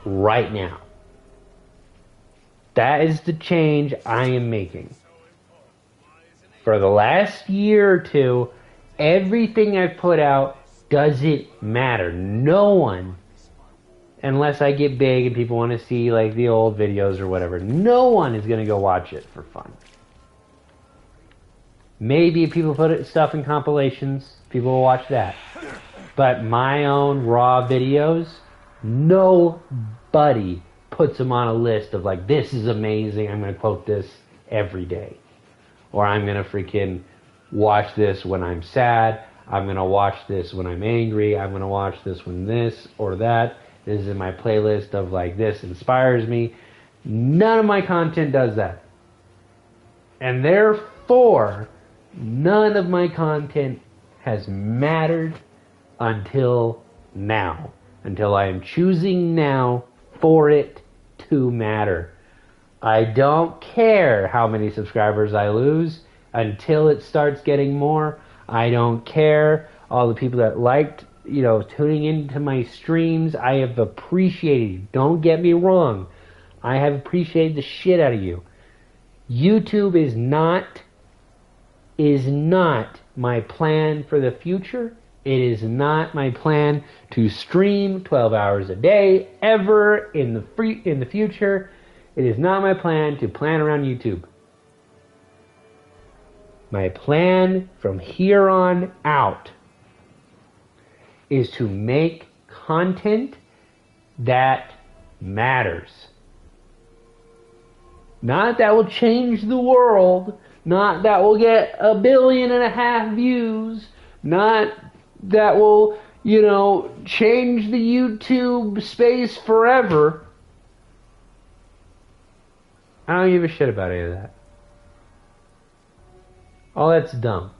right now. That is the change I am making. For the last year or two, everything I've put out doesn't matter. No one, unless I get big and people want to see like the old videos or whatever, no one is going to go watch it for fun. Maybe if people put stuff in compilations, people will watch that. But my own raw videos, nobody puts them on a list of like, this is amazing, I'm going to quote this every day. Or I'm going to freaking watch this when I'm sad. I'm going to watch this when I'm angry. I'm going to watch this when this or that. This is in my playlist of like, this inspires me. None of my content does that. And therefore, none of my content has mattered until now. Until I am choosing now for it to matter. I don't care how many subscribers I lose until it starts getting more. I don't care. All the people that liked, tuning into my streams, I have appreciated. Don't get me wrong. I have appreciated the shit out of you. YouTube is not my plan for the future. It is not my plan to stream 12 hours a day ever in the future. It is not my plan to plan around YouTube. My plan from here on out is to make content that matters. Not that will change the world. Not that will get 1.5 billion views. Not that will, you know, change the YouTube space forever. I don't give a shit about any of that. All that's dumb.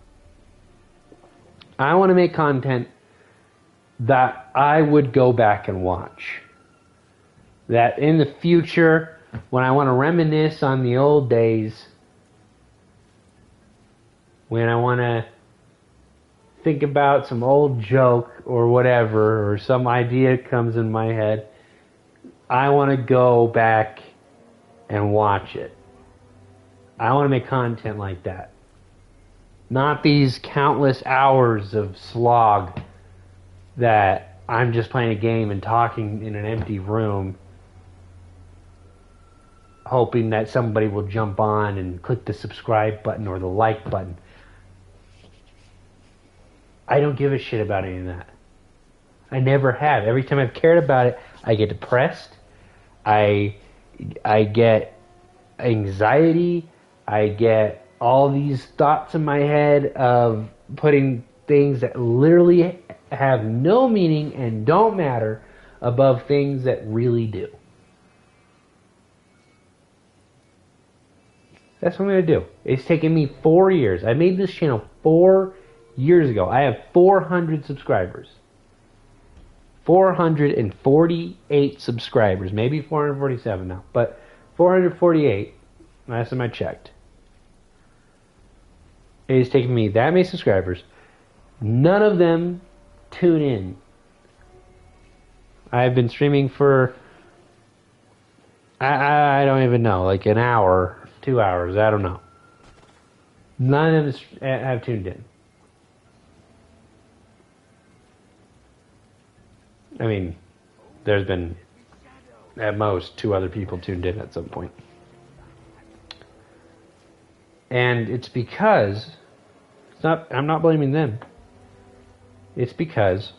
I want to make content that I would go back and watch. That in the future, when I want to reminisce on the old days, when I want to think about some old joke or whatever, or some idea comes in my head, I want to go back and watch it. I want to make content like that. Not these countless hours of slog that I'm just playing a game and talking in an empty room, hoping that somebody will jump on and click the subscribe button or the like button. I don't give a shit about any of that. I never have. Every time I've cared about it, I get depressed. I get anxiety. I get all these thoughts in my head of putting things that literally have no meaning and don't matter above things that really do. That's what I'm going to do. It's taken me 4 years. I made this channel 4 years ago. I have 400 subscribers. 448 subscribers. Maybe 447 now. But 448, last time I checked. It has taken me that many subscribers. None of them tune in. I've been streaming for, I don't even know, like an hour, 2 hours, I don't know. None of them have tuned in. I mean, there's been at most 2 other people tuned in at some point. And it's because, I'm not blaming them. It's because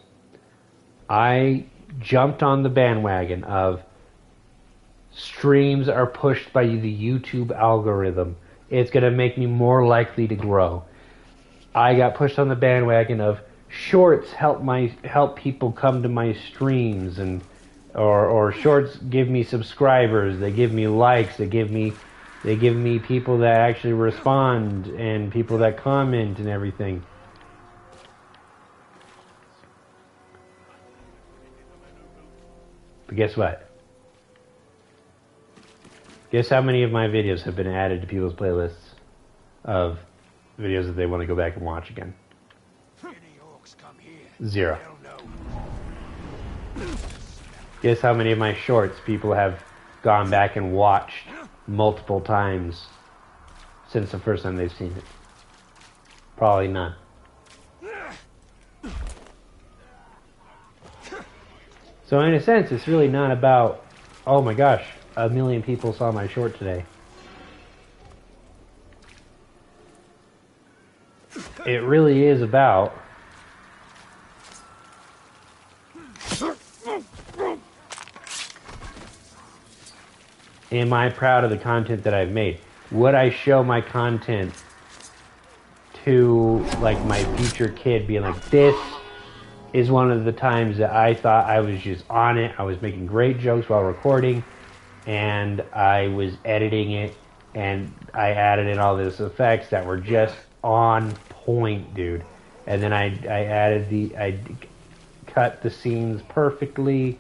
I jumped on the bandwagon of streams are pushed by the YouTube algorithm. It's going to make me more likely to grow. I got pushed on the bandwagon of shorts help people come to my streams, and or shorts give me subscribers, they give me likes, they give me people that actually respond and people that comment and everything. But guess what? Guess how many of my videos have been added to people's playlists of videos that they want to go back and watch again? 0. Guess how many of my shorts people have gone back and watched multiple times since the first time they've seen it? Probably none. So in a sense, it's really not about, oh my gosh, 1 million people saw my short today. It really is about am I proud of the content that I've made? Would I show my content to like my future kid being like, this is one of the times that I thought I was just on it. I was making great jokes while recording, and I was editing it, and I added in all these effects that were just on point, dude. And then I cut the scenes perfectly,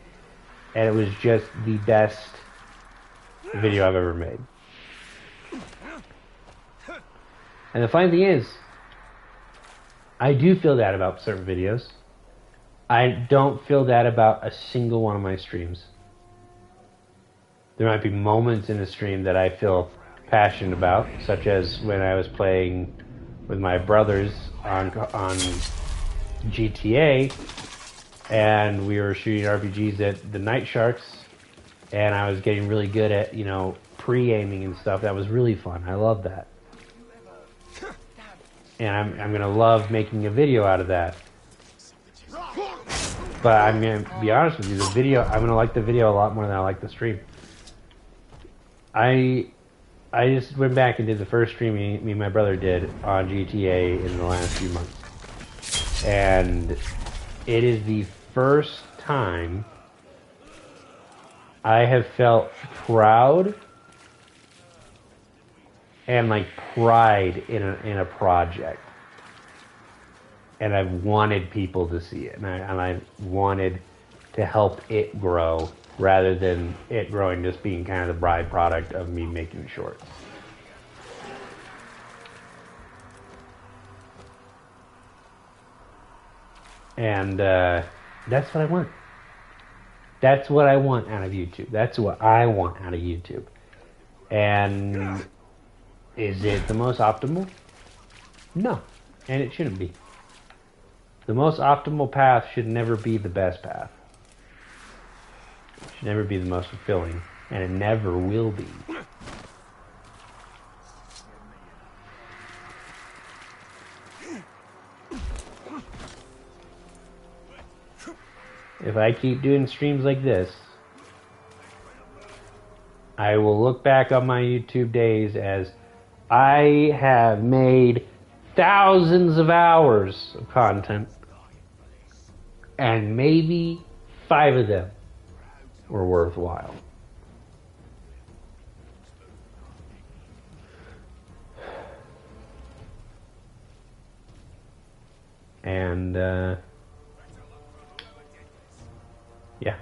and it was just the best video I've ever made. And the funny thing is, I do feel that about certain videos. I don't feel that about a single one of my streams. There might be moments in a stream that I feel passionate about, such as when I was playing with my brothers on GTA, and we were shooting RPGs at the Night Sharks, and I was getting really good at, you know, pre-aiming and stuff. That was really fun. I love that. And I'm gonna love making a video out of that. But I'm gonna be honest with you, the video, I'm gonna like the video a lot more than I like the stream. I just went back and did the first stream me and my brother did on GTA in the last few months. And it is the first time I have felt proud and like pride in a project, and I've wanted people to see it, and I wanted to help it grow rather than it growing just being kind of the byproduct of me making shorts. And that's what I want. That's what I want out of YouTube. That's what I want out of YouTube. And is it the most optimal? No. And it shouldn't be. The most optimal path should never be the best path. It should never be the most fulfilling. And it never will be. If I keep doing streams like this, I will look back on my YouTube days as I have made thousands of hours of content, and maybe 5 of them were worthwhile. And yeah,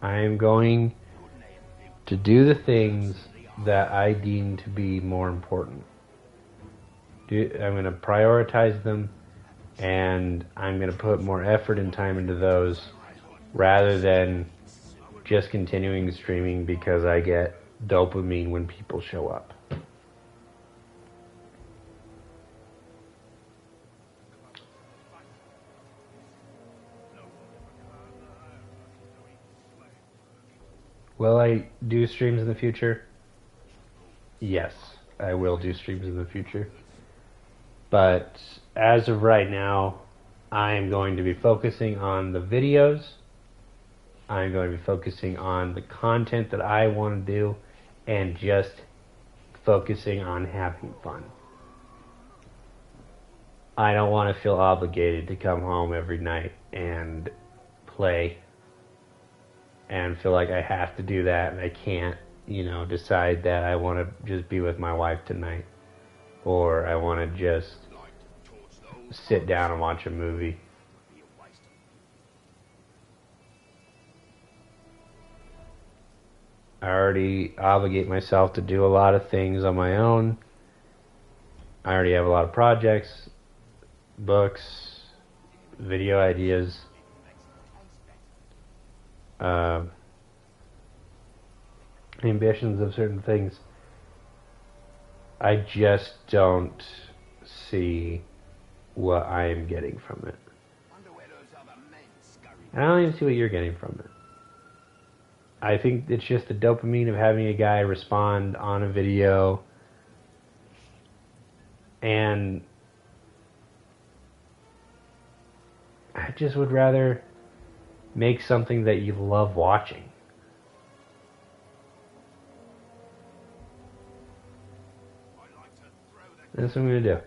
I am going to do the things that I deem to be more important. I'm going to prioritize them, and I'm going to put more effort and time into those rather than just continuing streaming because I get dopamine when people show up. Will I do streams in the future? Yes, I will do streams in the future. But as of right now, I am going to be focusing on the videos. I'm going to be focusing on the content that I want to do and just focusing on having fun. I don't want to feel obligated to come home every night and play and feel like I have to do that and I can't, decide that I want to just be with my wife tonight or I want to just sit down and watch a movie. I already obligate myself to do a lot of things on my own. I already have a lot of projects, books, video ideas. Ambitions of certain things. I just don't see what I am getting from it. I don't even see what you're getting from it. I think it's just the dopamine of having a guy respond on a video, and I just would rather make something that you love watching. That's what I'm going to do.